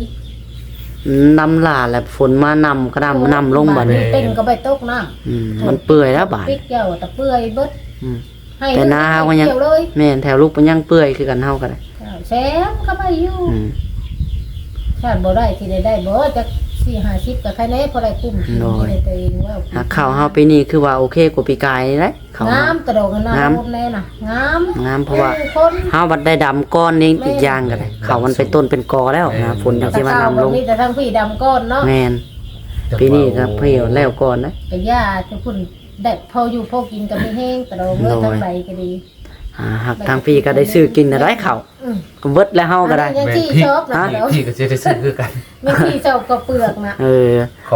นำลาแล้วฝนมานำก็นำลงบัดนี้ เต็งก็ไปตกน้ำ มันเปื่อยแล้วบาด ปิกเจ้าแต่เปื่อยเบิด อืม ให้ แต่นาเฮาก็ยัง เกี่ยวเลย แม่นแถวลูกมันยังเปื่อยคือกันเฮาก็ได้ แซมก็ไม่อยู่ อืม ชาติบ่ได้ที่ได้บ่จัก4-50ก็ใครแน่พอได้คุ้มที่ได้ตัวเองว่า หาข้าวเฮาปีนี้คือว่าโอเคกว่าปีกายนี่แหละข้าว งามกระโดดกันนะ งาม คนแน่น่ะงาม งามเพราะว่า คน เฮาบัดได้ดำก้อนนี่อีกอย่างก็ได้ข้าวมันเป็นต้นเป็นกอแล้วนะฝนจังสิมานำลง มีแต่ทั้งพี่ดำก้อนเนาะ แม่นปีนี้ครับเพิ่นแล้วก่อนนะ ไปย่าทุกคนได้พออยู่พอกินก็ไม่แห้งกระโดดเมื่อทั้งใดก็ดี หักทางพี่ก็ได้ซื้อกินได้ข้าว อืม ก็เบิดแล้วเฮาก็ได้ ยังที่ชอบนะเดี๋ยว พี่ก็จะได้ซื้อคือกัน ไม่ที่ชอบก็เปลือกนะ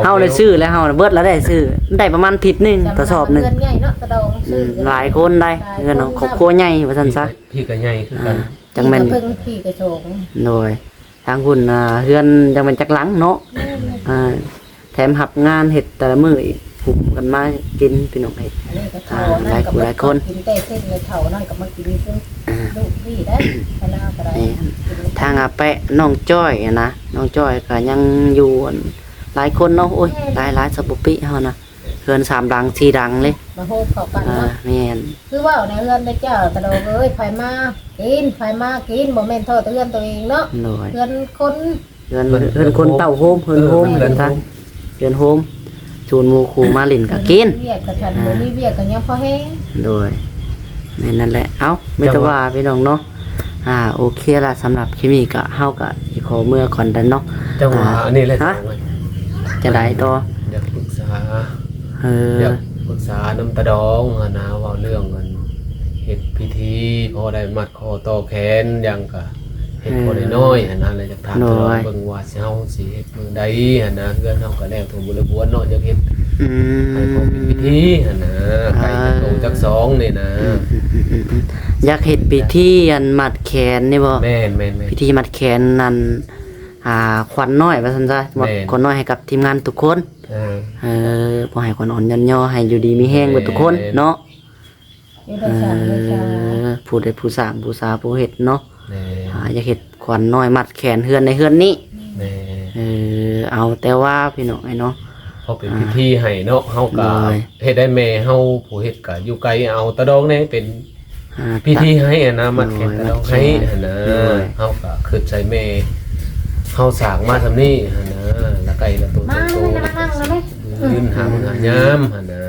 เฮาได้ซื้อแล้วเฮาเบิดแล้วได้ซื้อได้ประมาณอาทิศนึงต่อสอบนึง เงินใหญ่เนาะกระโดดซื้อ หลายคนได้เงินของครอบครัวใหญ่ว่าซั่นซะ พี่ก็ใหญ่คือกัน จังแม่น เพิ่งพี่กระโชง โดยทางคุณเฮือนจังเป็นจักหลังเนาะแถมหับงานเฮ็ดแต่ละมื้ออีกหุมกันมากินพี่น้องเฮ็ด อันนี้ก็เท่านั่นกับกินเต้เส้นเลยเท่านั่นกับมากินซึ่งลูกพี่ได้คณะก็ได้ ทางอาแปะน้องจ้อยนะน้องจ้อยก็ยังอยู่หลายคนเนาะโอ้ยหลายสปุปิเฮานะเฮือน3ดัง4ดังเลย มาโฮบเข้ากันเนาะ แม่น คือว่าในเรือนได้เจ้ากระโดดเอ้ยไฟมากินไฟมากินบ่แม่นโทษเรือนตัวเองเนาะ โดย เรือนคน เฮือนคนเต้าโฮมเฮือนโฮมเหมือนกันเฮือนโฮมจูนหมู่คู่มาเล่นก็กิน เวียกกับฉันบ่มีเวียกกับยังพอแห้ง โดยนั่นแหละเอ้าไม่ต้องว่าพี่น้องเนาะโอเคละสำหรับคลิปนี้ก็เฮาก็สิขอเมื่อก่อนดันเนาะ จังหวะอันนี้เลย จะได้ต่อ อยากปรึกษา เอ อยา อก ปรึกษาน้ำตาดองนะว่าเรื่องมันเฮ็ดพิธีพอได้มัดคอต่อแขนอย่างก็เฮ็ดพอได้น้อยหั่นนะเลยจะถามตลอดเบิ่งว่าสิเฮาสิเฮ็ดมื้อใดหั่นนะเฮือนเฮาก็แล้วถึงบ่ได้บวชเนาะอยากเฮ็ด อืม ให้พอเป็นพิธีหั่นนะไก่จักโตจักสองนี่นะ อยากเฮ็ดพิธีอันมัดแขนนี่บ่ แม่นๆ พิธีมัดแขนนั่นขวัญน้อยว่าซั่นซะว่าขวัญน้อยให้กับทีมงานทุกคน บ่ให้ขวัญอ่อนย่อนย่อให้อยู่ดีมีแฮงเบิดทุกคนเนาะ อยู่ได้ฉันได้ชา ผู้ใดผู้สร้างผู้สาผู้เฮ็ดเนาะ แม่ อยากเฮ็ดขวัญน้อยมัดแขนเฮือนในเฮือนนี้ แม่ เอาแต่ว่าพี่น้องไอ้เนาะ พอเป็นพิธีให้เนาะเฮาก็ ได้ เฮ็ดได้แม่เฮาผู้เฮ็ดก็อยู่ไกลเอาตะดองนี่เป็น พิธีให้อะนะมันแข่งกันเราให้อะนะเฮาก็คือใจแม่เฮาสร้างมาทำนี่อะนะแล้วไก่ละตัว มา โต เลยมานั่งแล้วไหม ยืนหาหายามอะนะ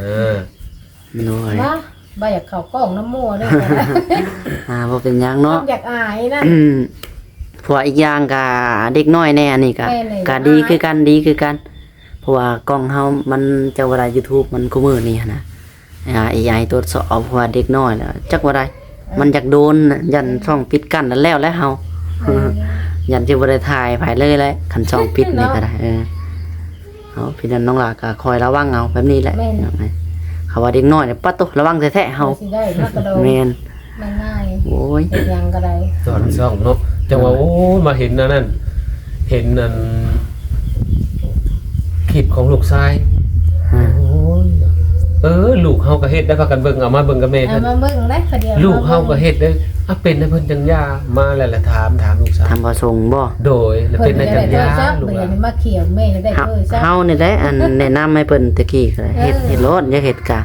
น้อย ว่าบ่อยากเข้ากล้องน้ำมัวด้วย บ่เป็นหยังเนาะ อยากอายนะ เพราะว่าอีกอย่างก็เด็กน้อยแน่นี่ก็ แม่เลย ก็ดีคือกันดีคือกัน เพราะว่ากล้องเฮามันจะว่าได้ YouTube มันคุมื้อนี้นะAI ตรวจสอบเพราะว่าเด็กน้อยแล้วจักว่าได้มันอยากโดนยันช่องปิดกั้นแล้วเฮายันสิบ่ได้ถ่ายภายเลยแหละคันช่องปิดนี่ก็ได้เอาพี่น้องหลาก็คอยระวังเอาแบบนี้แหละเขาว่าเด็กน้อยเนี่ยปะตุระวังแท้ๆเฮา สิได้มากระโดด แม่น ไม่ง่าย โอ้ย เป็นยังก็ได้ ตอนซ่องเนาะจังว่าโอ้ยมาเห็นนั่นเห็นนั่นคลิปของลูกชายโอ้ยลูกเฮาก็เฮ็ดได้พากันเบิ่งเอามาเบิ่งกับแม่ เอา เพิ่น มาเบิ่งได้คนเดียว ลูกเฮาก็เฮ็ดได้เป็นได้เพิ่นจังยามาแล้วละถามลูกสาว ทำบ่ส่งบ่ โดยแล้ว เพิ่ เป็น น ได้ ได้จัง โทร ยา ศัพท์ ลูก เดี๋ ห ยว ลาน นี้มาเขียวแม่ได้โทรศัพท์ เฮานี่แหละอันแนะนำให้เพิ่นตะกี้ก็เฮ็ดโลดอย่าเฮ็ดกะ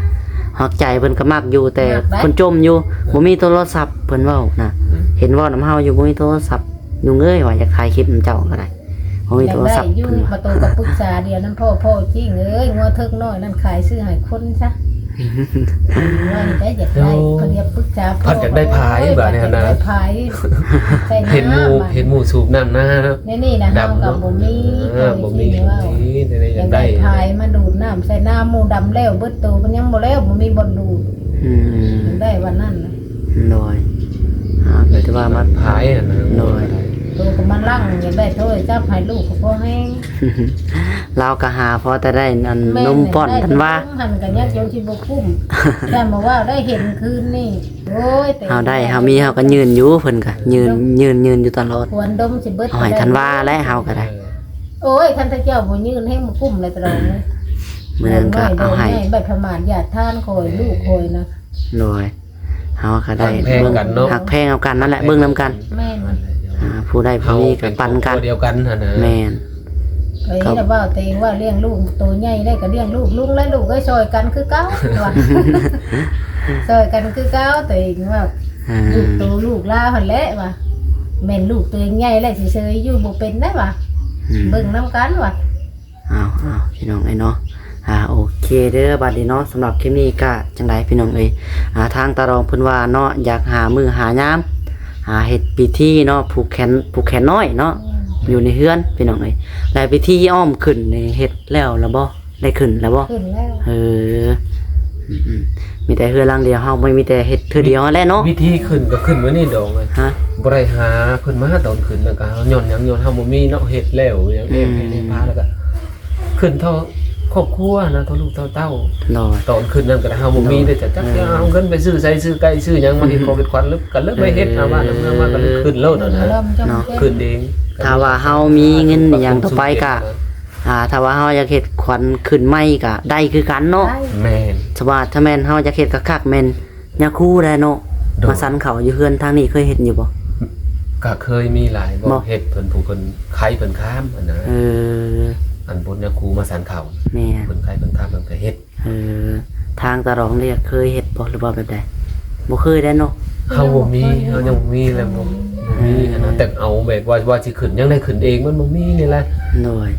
ฮอกใจเพิ่นก็มักอยู่แต่เพิ่นจมอยู่บ่มีโทรศัพท์เพิ่นเว้านะเห็นเว้านำเฮาอยู่บ่มีโทรศัพท์ยุงเอ้ยว่าอยากถ่ายคลิปนำเจ้าก็ได้บ่มี อยา โท ก ร ได้ ศัพท์ อยู่ เพิ่นว่า ประตูกับปรึกษาเดียวนั้นพ่อจริงเอ้ยงัวเทิกน้อยนั่นขายซื้อให้คนซะ ว่าได้อยากได้เขาเรียกปรึกษา พัดอยากได้พายแบบนี้นะ ได้พายใส่น้ำ เห็นหมูสูบน้ำหน้าครับ นี่นะเฮา ดำ กับ เนาะ บ่มี บ่มี ว่า นี่ออยาก ก ยาได้ ได้พายมาดูดน้ำใส่น้ำหมูดำแล้วเบิดโตมันยังบ่แล้วบ่มีบ่อนดูด อืม อยากได้วันนั้นนะ โดยหมายถึงว่ามัน พายอ่ะนะ โดย โตก็มาลั่งอยากได้โทยจับให้ลูกก็พอแห้ง เราก็หาพอแต่ได้อันนมป้อนทันว่า หันกันยักโยชิบ่คุ้มแต่มาว่าได้เห็นคืนนี่โอ้ยแต่ เฮาได้เฮามีเฮาก็ยืนอยู่เพิ่นก็ยืนอยู่ตลอด ควรดมสิเบิด เอาให้ทันว่าและเฮาก็ได้ โอ้ยท่านเจ้าบ่ยืนให้มันคุ้มเลยตลอดเลย มื้อนั้นก็เอาให้ แบบประมาทญาติท่านคอยลูกคอยนะ โดยเฮาก็ได้ แพงกันเนาะ หักแพงเอากันนั่นแหละเบิ่งนํกัน แม่มัน ผู้ใดผู้ เขา นี้ เป็ ก็ น ปันกัน ตัวเดียวกันนะ แม่น ไอ้นี่นะว่าตัวเองว่าเลี้ยงลูกตัวใหญ่ได้ก็เลี้ยงลูกลุงและลูกก็ซอยกันคือเก่าว่าซอยกันคือเก่าตัวเองว่า อ่า ลูกโตลูกลาหั่นแหละว่าแม่นลูกตัวเองใหญ่แล้วสิเซยอยู่บ่เป็นได้ว่า อืม เบิ่งนํกันว่า เอาพี่น้องไอ้เนาะโอเคเด้อบัดนี้เนาะสำหรับคลิปนี้ก็จังไดพี่น้องเอ้ยทางตารองเพิ่นว่าเนาะอยากหามือหายามเฮ็ดพิธีเนาะผูกแขนน้อยเนาะอยู่ในเฮือนพี่น้องเอ้ยแล้วพิธีอ้อมขึ้นนี่เฮ็ดแล้วบ่ได้ขึ้นแล้วบ่ ขึ้นแล้ว เอออืมมีแต่เฮือนหลังเดียวเฮาไม่มีแต่เฮ็ดเทื่อเดียวแหละเนาะ วิธีขึ้นก็ขึ้นมื้อนี้ดอกเลย ฮะ บ่ได้หาเพิ่นมาตอนขึ้นแล้วก็ย้อนหยังย้อนเฮาบ่มีเนาะเฮ็ดแล้วอย่างเอ็มให้พาแล้วก็ขึ้นเท่าครอบครัวนะเท่าลูกเท่าเต้า รอ ตอนขึ้นนั่นก็เฮาบ่มีได้จักเอาเงินไปซื้อใส่ซื้อไก่ซื้อหยังมาเฮ็ดของเฮ็ดควันลึกก็เลยไปเฮ็ดเอาบ้านเอาเมืองมาก็เลยขึ้นแล้วนั่นนะ เริ่มจำเป็น ขึ้นเอง ถ้าว่าเฮามีเงินอหย่างต่อไปก็ถ้าว่าเฮาอยากเฮ็ดขวัญขึ้นใหม่ก็ได้คือกันเนาะ ได้ แม่น สว่าถ้าแม่นเฮาอยากเฮ็ดคักๆแม่นยาคูได้เนาะ โดด มาสันเขาอยู่เฮือนทางนี้เคยเฮ็ดอยู่บ่ ก็เคยมีหลายบ่ บ่ เฮ็ดเพิ่นผู้เพิ่นไขเพิ่นค้ามอันนะ เออ อันบนยาคูมาสานเขา แม่น เพิ่นไขเพิ่นค้ามเพิ่นก็เฮ็ด เออทางตารองเรียกเคยเฮ็ดบ่หรือว่าแบบใดบ่เคยได้เนาะ เฮาบ่มีเฮายังบ่มีเลยบ่มีอันนั้นแต่เอาแบบว่าสิขึ้นยังได้ขึ้นเองมันบ่มีนี่แหละ โดย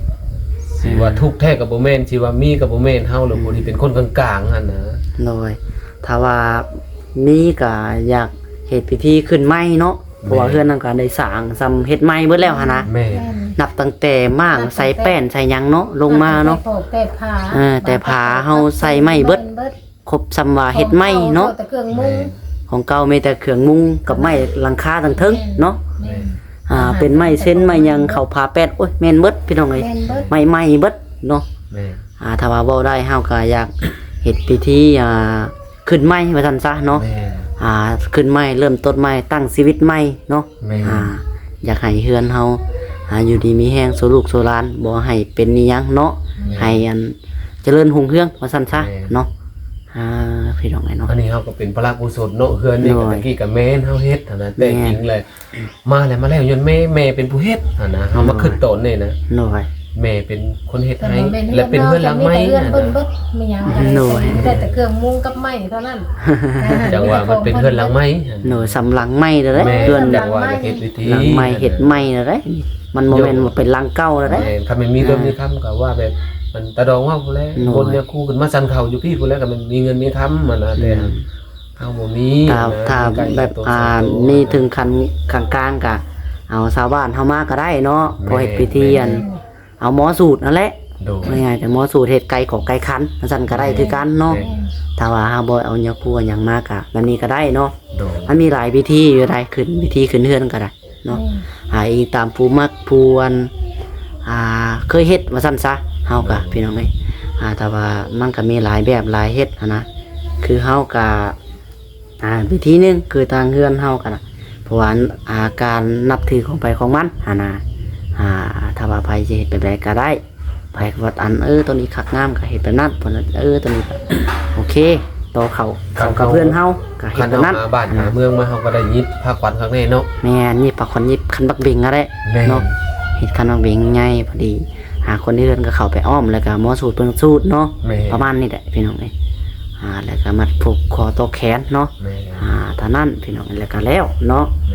สิว่าทุกข์แท้ก็บ่แม่นสิว่ามีก็บ่แม่นเฮาหรือบ่ที่เป็นคนกลางๆหั่นนะ โดยถ้าว่ามีก็อยากเฮ็ดพิธีขึ้นใหม่เนาะเพราะว่าเฮือนนั่นก็ได้สร้างซ้ำเฮ็ดใหม่เบิดแล้วหั่นนะ แม่ นับตั้งแต่ม่างใส่แป้นใส่หยังเนาะลงมาเนาะ แต่ผา แต่ผาเฮาใส่ไม้เบิด ครบซ้ำว่าเฮ็ดใหม่เนาะ แต่เครื่องมุง ของเก่ามีแต่เครื่องมุงกับไม้หลังคาทั้งเทิงเนาะ แม่น เป็นไม้เส้นไม้หยังเข้าผาแป้นโอ้ยแม่นเบิดพี่น้องเอ้ย แม่นเบิด ไม้เบิดเนาะ แม่ ถ้าว่าเว้าได้เฮาก็อยากเฮ็ดพิธีขึ้นใหม่ว่าซั่นซะเนาะ แม่ ขึ้นใหม่เริ่มต้นใหม่ตั้งชีวิตใหม่เนาะ แม่ อยากให้เฮือนเฮาอยู่ดีมีแฮงโซลูกโซหลานบ่ให้เป็นนิหยังเนาะให้อันเจริญรุ่งเรืองว่าซั่นซะเนาะพี่น้องไอ้เนาะ อันนี้เฮาก็เป็นพระกุศลเนาะเฮือนนี่ก็ตะกี้ก็แม่นเฮาเฮ็ดหั่นนะแต่จริงเลยมาแล้วย้อนแม่เป็นผู้เฮ็ดหั่นนะเฮามาขึ้นต้นนี่นะ หน่อย แม่เป็นคนเฮ็ด แต่ ให้ มัน และเป็นเฮือนหลังไม้ เฮือน หั่น เบิ่น นะ เบิดมีหยังกัน หน่อย แต่เครื่องมุงกับไม้เท่านั้น จังว่ามันเป็นเฮือนหลังไม้หั่น หน่อยสำหลังไม้เด้อเด้ แม่ เฮือน จังว่าเฮ็ดวิธี หลังไม้เฮ็ดไม้เด้อเด้มันบ่แม่นว่าเป็นหลังเก่าเด้อเด้ แม่ถ้ามันมีเงินมีคำก็ว่าแบบมันตะดองว่าผู้แล หน่อย บนเนี่ยคู่ขึ้นมาสั่นเขาอยู่พี่ผู้แลก็มันมีเงินมีคำมันนะแต่เฮาบ่มี ถ้า นะ แบบมีถึงขั้นกลางๆก็เอาชาวบ้านเฮามาก็ได้เนาะพอเฮ็ดพิธีอันเอาหมอสูตรนั่นแหละ โดย ง่ายๆแต่หมอสูตรเฮ็ดไก่ของไก่คันซั่นก็ได้คือกันเนาะ แม่ ถ้าว่าเฮาบ่เอาหยังพัวหยังมากก็แบบนี้ก็ได้เนาะ โดย มันมีหลายพิธีอยู่ได้ขึ้นพิธีขึ้นเฮือนก็ได้เนาะอีกตามผู้มักผู้อันเคยเฮ็ดว่าซั่นซะเฮาก็พี่น้องเอ้ยแต่ว่ามันก็มีหลายแบบหลายเฮ็ดนะคือเฮาก็วิธีหนึงคือทางเฮือนเฮาก็นะเพราะว่าการนับถือของไปของมันนะถ้าว่าไผสิเฮ็ดแบบใดก็ได้ไผก็ว่าอันตัวนี้คักงามก็เฮ็ดแบบนั้นเพิ่นตัวนี้ก็โอเคต่อเขากับเพื่อนเฮาก็เฮ็ คั ด น แบบ เฮา นั้น หาบ้านหาเมืองมาเฮาก็ได้ยิบภาคขวัญข้างในเนาะ แม่นนี่ปากคนยิบคันบักเบิงอะไร แม่ เนาะเฮ็ดคันบักเบิงง่ายพอดี หาคนที่เดินก็เข้าไปอ้อมแล้วก็หมอสูตรเพิ่นสูตรเนาะ แม่ ประมาณนี้แหละพี่น้องเอ้ยแล้วก็มัดผูกคอตกแขนเนาะ แม่ เท่านั้นพี่น้องแล้วก็แล้วเนาะ แ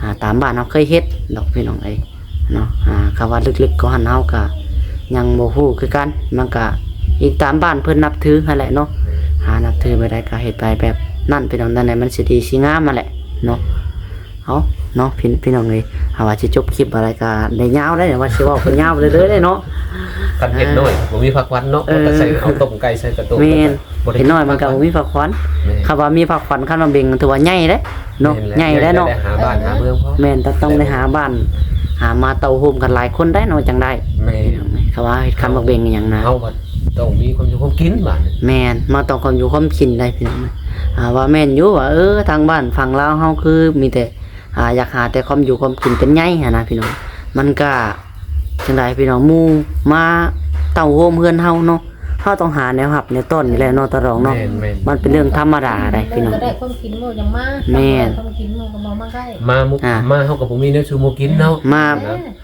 ม่ ตามบ้านเฮาเคยเฮ็ดดอกพี่น้องเอ้ยเนาะคำว่าลึกๆก็หันเฮาก็ยังบ่ฮู้คือกันมันก็อีกตามบ้านเพิ่นนับถือนั่นแหละเนาะ นับถือไปได้ก็เฮ็ดไปแบบนั่นพี่น้องนั่นแหละมันสิดีสิงามมาแหละเนาะเอาเนาะพี่น้องเอ้ยหาว่าสิจบคลิปอะไรก็ได้ยาวได้ว่าสิเว้าก็ยาวไปเรื่อยๆได้เนาะ กันเห็ดน้อยบ่มีผักหวานเนาะก็ใส่เอาต้มไก่ใส่กระตุก แม่น บ่ได้ เห็นน้อยมันก็บ่มีผักขวัญ แม่น คำว่ามีผักขวัญคันว่าเบ่งถือว่าใหญ่เด้เนาะใหญ่แล้วเนาะ ได้หาบ้านหาเมืองพอ แม่นต้องได้หาบ้านหามาเตาโฮมกันหลายคนได้เนาะจังได้ แม่น คำว่าเฮ็ดคันบักเบ่งอหย่างนะ เฮาก็ต้องมีความอยู่ความกินบ้าน แม่นมาต้องความอยู่ความกินได้พี่น้องว่าแม่นอยู่ว่าทางบ้านฝั่งลาวเฮาคือมีแต่อยากหาแต่ความอยู่ความกินเป็นใหญ่หันนะพี่น้องมันก็จังไดพี่น้องหมู่มาเตาโฮมเฮือนเฮาเนาะเฮาต้องหาแนวรับแนวต้นนี่แหละเนาะตะรองเนาะ แม่น มันเป็นเรื่องธรรมดาได้พี่น้อง ก็ได้ความกินหมู่ยังมา แม่น ความกินหมู่ก็บ่มาใกล้ มามุกมาเฮาก็บ่มีแนวชูหมูกินเนาะ มา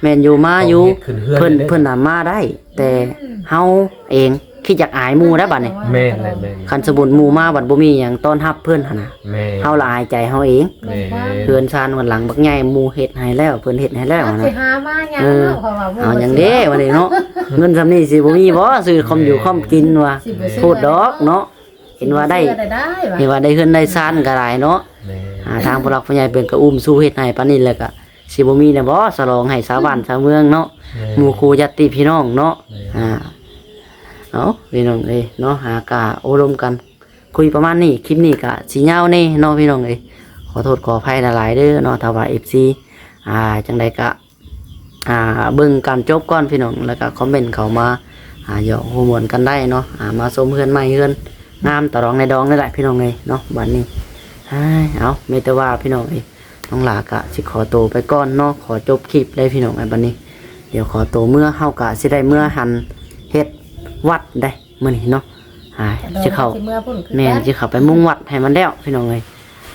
แม่นอยู่มาอยู่ ต้องเฮ็ดขึ้นเฮือน เพิ่น เลย เพิ่นน่ะมาได้ แต่เฮาเองคิดอยากอายหมู่ได้บัดนี้ แม่นเลยแม่น คันสมุนหมู่มาบัดบ่มีหยังต้อนรับเพิ่นหั่นน่ะ แม่น เฮาละอายใจเฮาเอง แม่น เพื่อนชานวันหลังบักใหญ่หมู่เฮ็ดให้แล้วเพิ่นเฮ็ดให้แล้ว เอาสิ นะ หามาหยัง เออ เนาะเพราะว่าหมู่ เอาหยังเด้วันนี้เนาะเงินซำนี้สิบ่มีบ่ซื้อคอมอยู่คอมกินว่ะ สิบ่ซื้อ พูดดอกเนาะเห็นว่าได้ ซื้อได้ว่ะ เห็นว่าได้เฮือนได้ซานก็ได้เนาะ แม่น ทางผู้หลักผู้ใหญ่เพิ่นก็อุ้มสู้เฮ็ดให้ปานนี้แล้วก็สิบ่มีแน่บ่ฉลองให้ชาวบ้านชาวเมืองเนาะ หมู่ครูญาติพี่น้องเนาะ เอาพี่น้องเอ้ยเนาะหากะอบรมกัน คุยประมาณนี้คลิปนี้กะสิยาวแน่เนาะพี่น้องเอ้ยขอโทษขออภัยหลายๆเด้อเนาะถ้าว่า FC จังใดกะเบิ่งการจบก่อนพี่น้องแล้วก็คอมเมนต์เข้ามาหยอกหัวมวนกันได้เนาะมาชมเฮือนใหม่เฮือนงามตะรองในดองนี่แหละพี่น้องเอ้ยเนาะบัดนี้เอามีแต่ว่าพี่น้องเอ้ยน้องหลากะสิขอตัวไปก่อนเนาะขอจบคลิปได้พี่น้องไอ้บัดนี้ เดี๋ยวขอตัวเมื่อเฮากะสิได้เมื่อหันเฮ็ดวัดได้มื้อนี้เนาะสิเข้า สิเมื่อพุ่นคือ แม่น กัน สิเข้าไปมุ่งวัดให้มันแล้วพี่น้องเอ้ย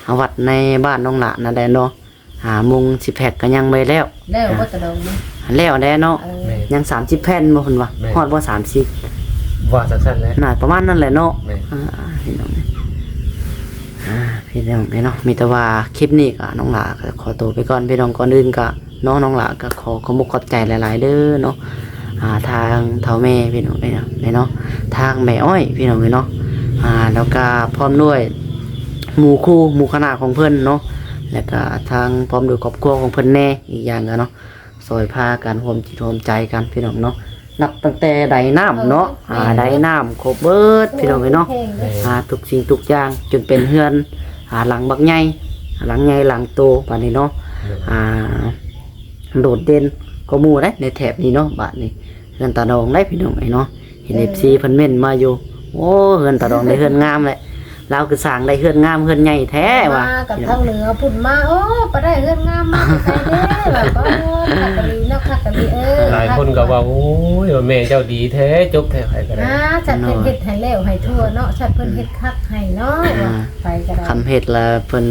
เอาวัดในบ้านน้องหลานนั่นแหละเนาะมุงสิแพ็กก็ยังไม่แล้ว แล้วบ่จะดองมัน แล้วแน่เนาะ เออ แม่น ยัง30แผ่นบ่เพิ่นว่าฮอดบ่30 ว่าสั้นๆแล้ว น่าประมาณนั้นแหละเนาะ แม่น พี่น้องพี่น้องเนาะมีแต่ว่าคลิปนี้ก็น้องหลาก็ขอตัวไปก่อนพี่น้องก่อนอื่นก็น้องหลาก็ขอขอบคุณขอบใจหลายๆเด้อเนาะทางเฒ่าแม่พี่น้องเนาะทางแม่อ้อยพี่น้องเนาะแล้วก็พร้อมด้วยหมู่คู่หมู่คณะของเพิ่นเนาะแล้วก็ทางพร้อมด้วยครอบครัวของเพิ่นแน่อีกอย่างก็เนาะซอยพากันร่วมจิตร่วมใจกันพี่น้องเนาะนับตั้งแต่ใดน้ำเนาะใดน้ำครบเบิดพี่น้องเนาะ เพลงเด้อ ทุกสิ่งทุกอย่างจนเป็นเฮือนหลังบักใหญ่หลังใหญ่หลังโตบาดนี้เนาะโดดเด่นก็หมู่ได้ในแถบนี้เนาะบาดนี้เฮือนตาดองได้พี่น้องไอ้เนาะเห็น FC เพิ่นเม่นมาอยู่โอ้เฮือนตาดองได้เฮือนงามเลยเราคือสร้างได้เฮือนงามเฮือนใหญ่แท้ว่ะ มากับทางเหนือพุ่นมาโอ้บ่ได้เฮือนงามมากใจเด้แบบว่าคักกะลีเนาะคักกะลีหลายคนก็ว่าโอ้ยว่าแม่เจ้าดีแท้จบแท้ใครก็ได้ ฉันเพิ่นเฮ็ดให้แล้วให้ทั่วเนาะฉันเพิ่นเฮ็ดคักให้เนาะว่าไปก็ได้ คำเฮ็ดละเพิ่น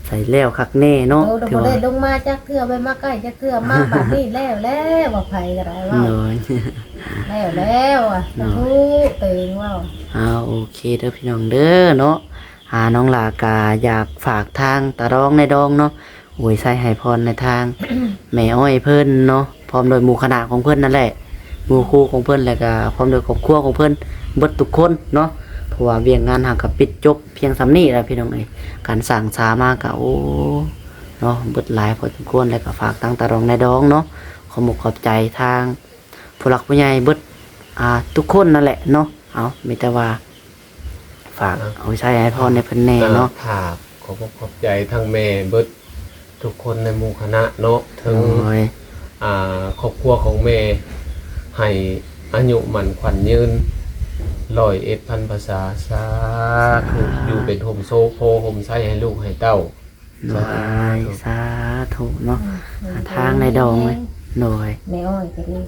ใส่แล้วคักแน่เนาะ โอ้ ถือ บ่ ว่า ได้ลงมาจักเทื่อไปมาใกล้จักเทื่อมาบัดนี้แล้วว่าไผก็ได้ว่า น้อย แล้วอ่ะทุกเตงว่า โอเคเด้อพี่น้องเด้อเนาะน้องหลากาอยากฝากทางตาร้องในดองเนาะโอ้ยใส่ให้พรในทาง แม่อ้อยเพิ่นเนาะพร้อมโดยหมู่คณะของเพิ่นนั่นแหละหมู่ครูของเพิ่นแล้วก็พร้อมโดยครอบครัวของเพิ่นเบิดทุกคนเนาะเพราะว่าเวียงงานหางกับปิดจบเพียงสำนี้แหละพี่น้องเอ้ยการสั่งสามากะโอ้เนาะเบิดหลายพอสมควรแล้วก็ฝากทางตาร้องในดองเนาะขอบอกขอบใจทางผู้หลักผู้ใหญ่เบิดทุกคนนั่นแหละเนาะเอามีแต่ว่าฝากเอาใช้ให้พรในเพิ่นแน่เนาะ ภาพขอบคุณขอบใจทั้งแม่เบิดทุกคนในหมู่คณะเนาะทั้ง โอ้ย ครอบครัวของแม่ให้อายุมันขวัญยืน101,000 ภาษาสาธุอยู่เป็นโฮมโซโพโฮมไส้ให้ลูกให้เต้า หน่อยสาธุเนาะทางในดองเลยหน่อย แม่อ้อยก็ดี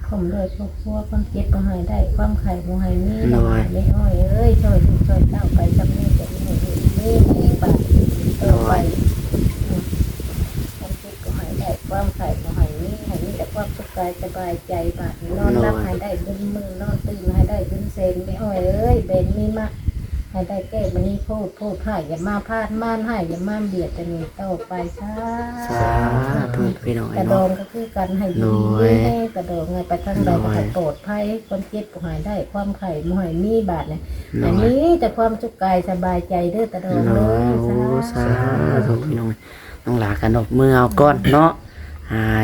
ผมเลยครอบครัวความเจ็บบ่ให้ได้ความไข่บ่ให้มีแม่อ้อยเอ้ยช่วยลูกช่วยเต้าไปจำนี้จะมีบาทต่อไปความเจ็บก็ให้ได้ความไข่บ่ให้มีให้มีแต่ความสุขกายสบายใจบาดนอนรับให้ได้บุญมือนอนตื่นให้ได้บุญเซนแม่อ้อยเอ้ยเบนมีมากให้ ให้ได้แก้มันนี้พูดให้อย่ามาพลาดม่านให้อย่ามาเบียดแต่นี่ต่อไปซะ สาธุพี่น้อง กระโด เนาะ งก็คือกันให้ โด ดี ย ให้กระโดงไงไปทางใดก็ให้โปรดภัยความเจ็บก็หายได้ความไข่บ่ให้มีบาดเนี่ยอันนี้แต่ความสุขกายสบายใจเด้อตะโดง เนา เด้ ะ อ โอ้ สา สาธุพี่น้องต้องลากันออกมือเอาก่อนเนาะ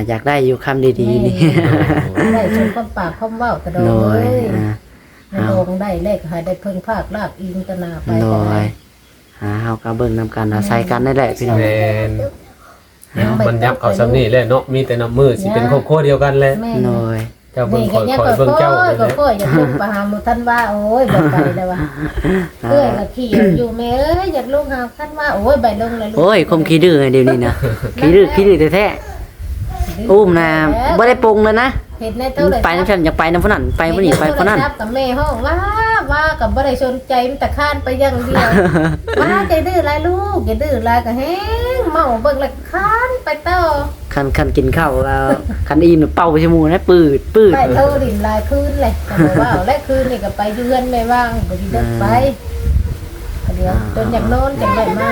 อยากได้อยู่คำดีๆนี่ ได้ชมความปากความเว้าตะโดง โด เลย ย เอา ตะโดงได้เลขให้ได้เพิ่งภาคลาบอิงตนาไป โด ก็ได้ ยเฮาก็เบิ่งนำกันอาศัยกันได้แหละพี่น้อง แม่นมันยับเข้าซ้ำนี่แหละเนาะมีแต่น้ำมือสิเป็นครอบครัวเดียวกันแหละ แม่ โดย เจ้าเบิ่ง นี่ ค ก็ อย ยัง คอยเบิ่งเจ้า ก็ เลย ก็ นะ ก็อย่าลุกประหาหมู่ท่านว่าโอ้ยบ่ไปแล้วว่ะเอ้ยละขี้อยู่แม่เอ้ยอยากลุกหาท่านว่าโอ้ยใบลงเลยลูก โอ้ยคมขี้ดื้อไงเดี๋ยวนี้นะขี้ดื้อแท้ๆอุ้มนะบ่ได้ปรุงเลยนะ เห็นในโทรศัพท์ ไปน้ำฉันอยากไปน้ำฝนั่นไปบ่นี่ไปฝนั่น เห็ใโทรศัพท์กับแม่ห้องว่ากับบ่ได้สนใจมันแต่ข้านไปอย่างเดียวว่าใจดื้อหลายลูกอย่าดื้อหลายก็แฮงเมาเบิ่งแล้วข้านไปต่อ คันกินข้าวแล้วคันอิ่มเป่าไปชั่วโมงนะปืด ไปโทรดินหลายคืนเลยก็บ่ว่าและคืนนี่ก็ไปเยือนแม่ว่างบ่ได้เลิกไปก็เดี๋ยวจนอยากนอนจังได้มา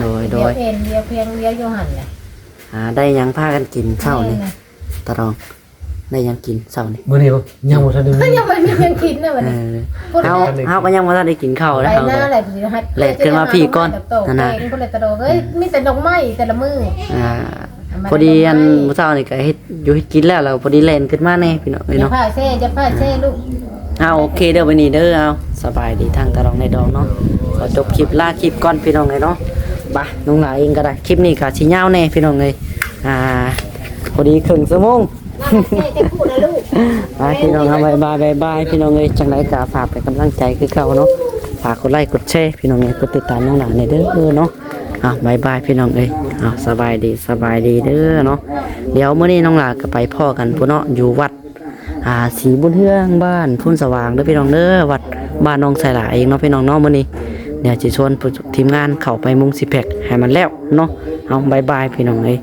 โดย เดี๋ยวเอ็นเดียวเพียงเดียวอยู่หั่นน่ะ ได้ยังพากันกินเช้านี่ตะรองได้ยังกินเช้านี่ มื้อนี้บ่ยังบ่ทันได้ ก็ยังไม่มีเพียงกินนะวันนี้ เฮาก็ยังบ่ทันได้กินข้าว ไป แล้ว หน้าอะไรสิฮัด แหละขึ้นมาพี่ก่อนนั่ นั่ น น น่ะ น่ะคนละตะโดเอ้ยมีแต่ดอกไม้แต่ละมื้อ พอดีอันมื้อเช้านี่ก็เฮ็ดอยู่เฮ็ดกินแล้วพอดีแล่นขึ้นมาแน่พี่น้อง อย่า เนาะ พาแซ่อย่าพาแซ่ลูก โอเคเด้อวันนี้เด้อเอาสบายดีทางตะรองในดองเนาะขอจบคลิปลาคลิปก่อนพี่น้องเลยเนาะบ่น้องหลายเองก็ได้คลิปนี้ก็สิยาวแน่พี่น้องเลยพอดีครึ่งชั่วโมง แซ่จะพูดนะลูก พี่น้องครับบายพี่น้องเลยจังไรก็ฝากเป็นกำลังใจคือเขาเนาะฝากกดไลค์กดแชร์พี่น้องเลยกดติดตามน้องหลานในเด้อเนาะบายพี่น้องเลยสบายดีเด้อเนาะเดี๋ยวมื้อนี้น้องหลานก็ไปพ่อกันพุ่นเนาะอยู่วัดศรีบุญเฮืองบ้านพุ่นสว่างเด้อพี่น้องเด้อวัดบ้านน้องไสหลาเองเนาะพี่น้องเนาะมื้อนี้เดี๋ยวสิชวนทีมงานเข้าไปมุงสิแพคให้มันแล้วเนาะบายพี่น้องเลย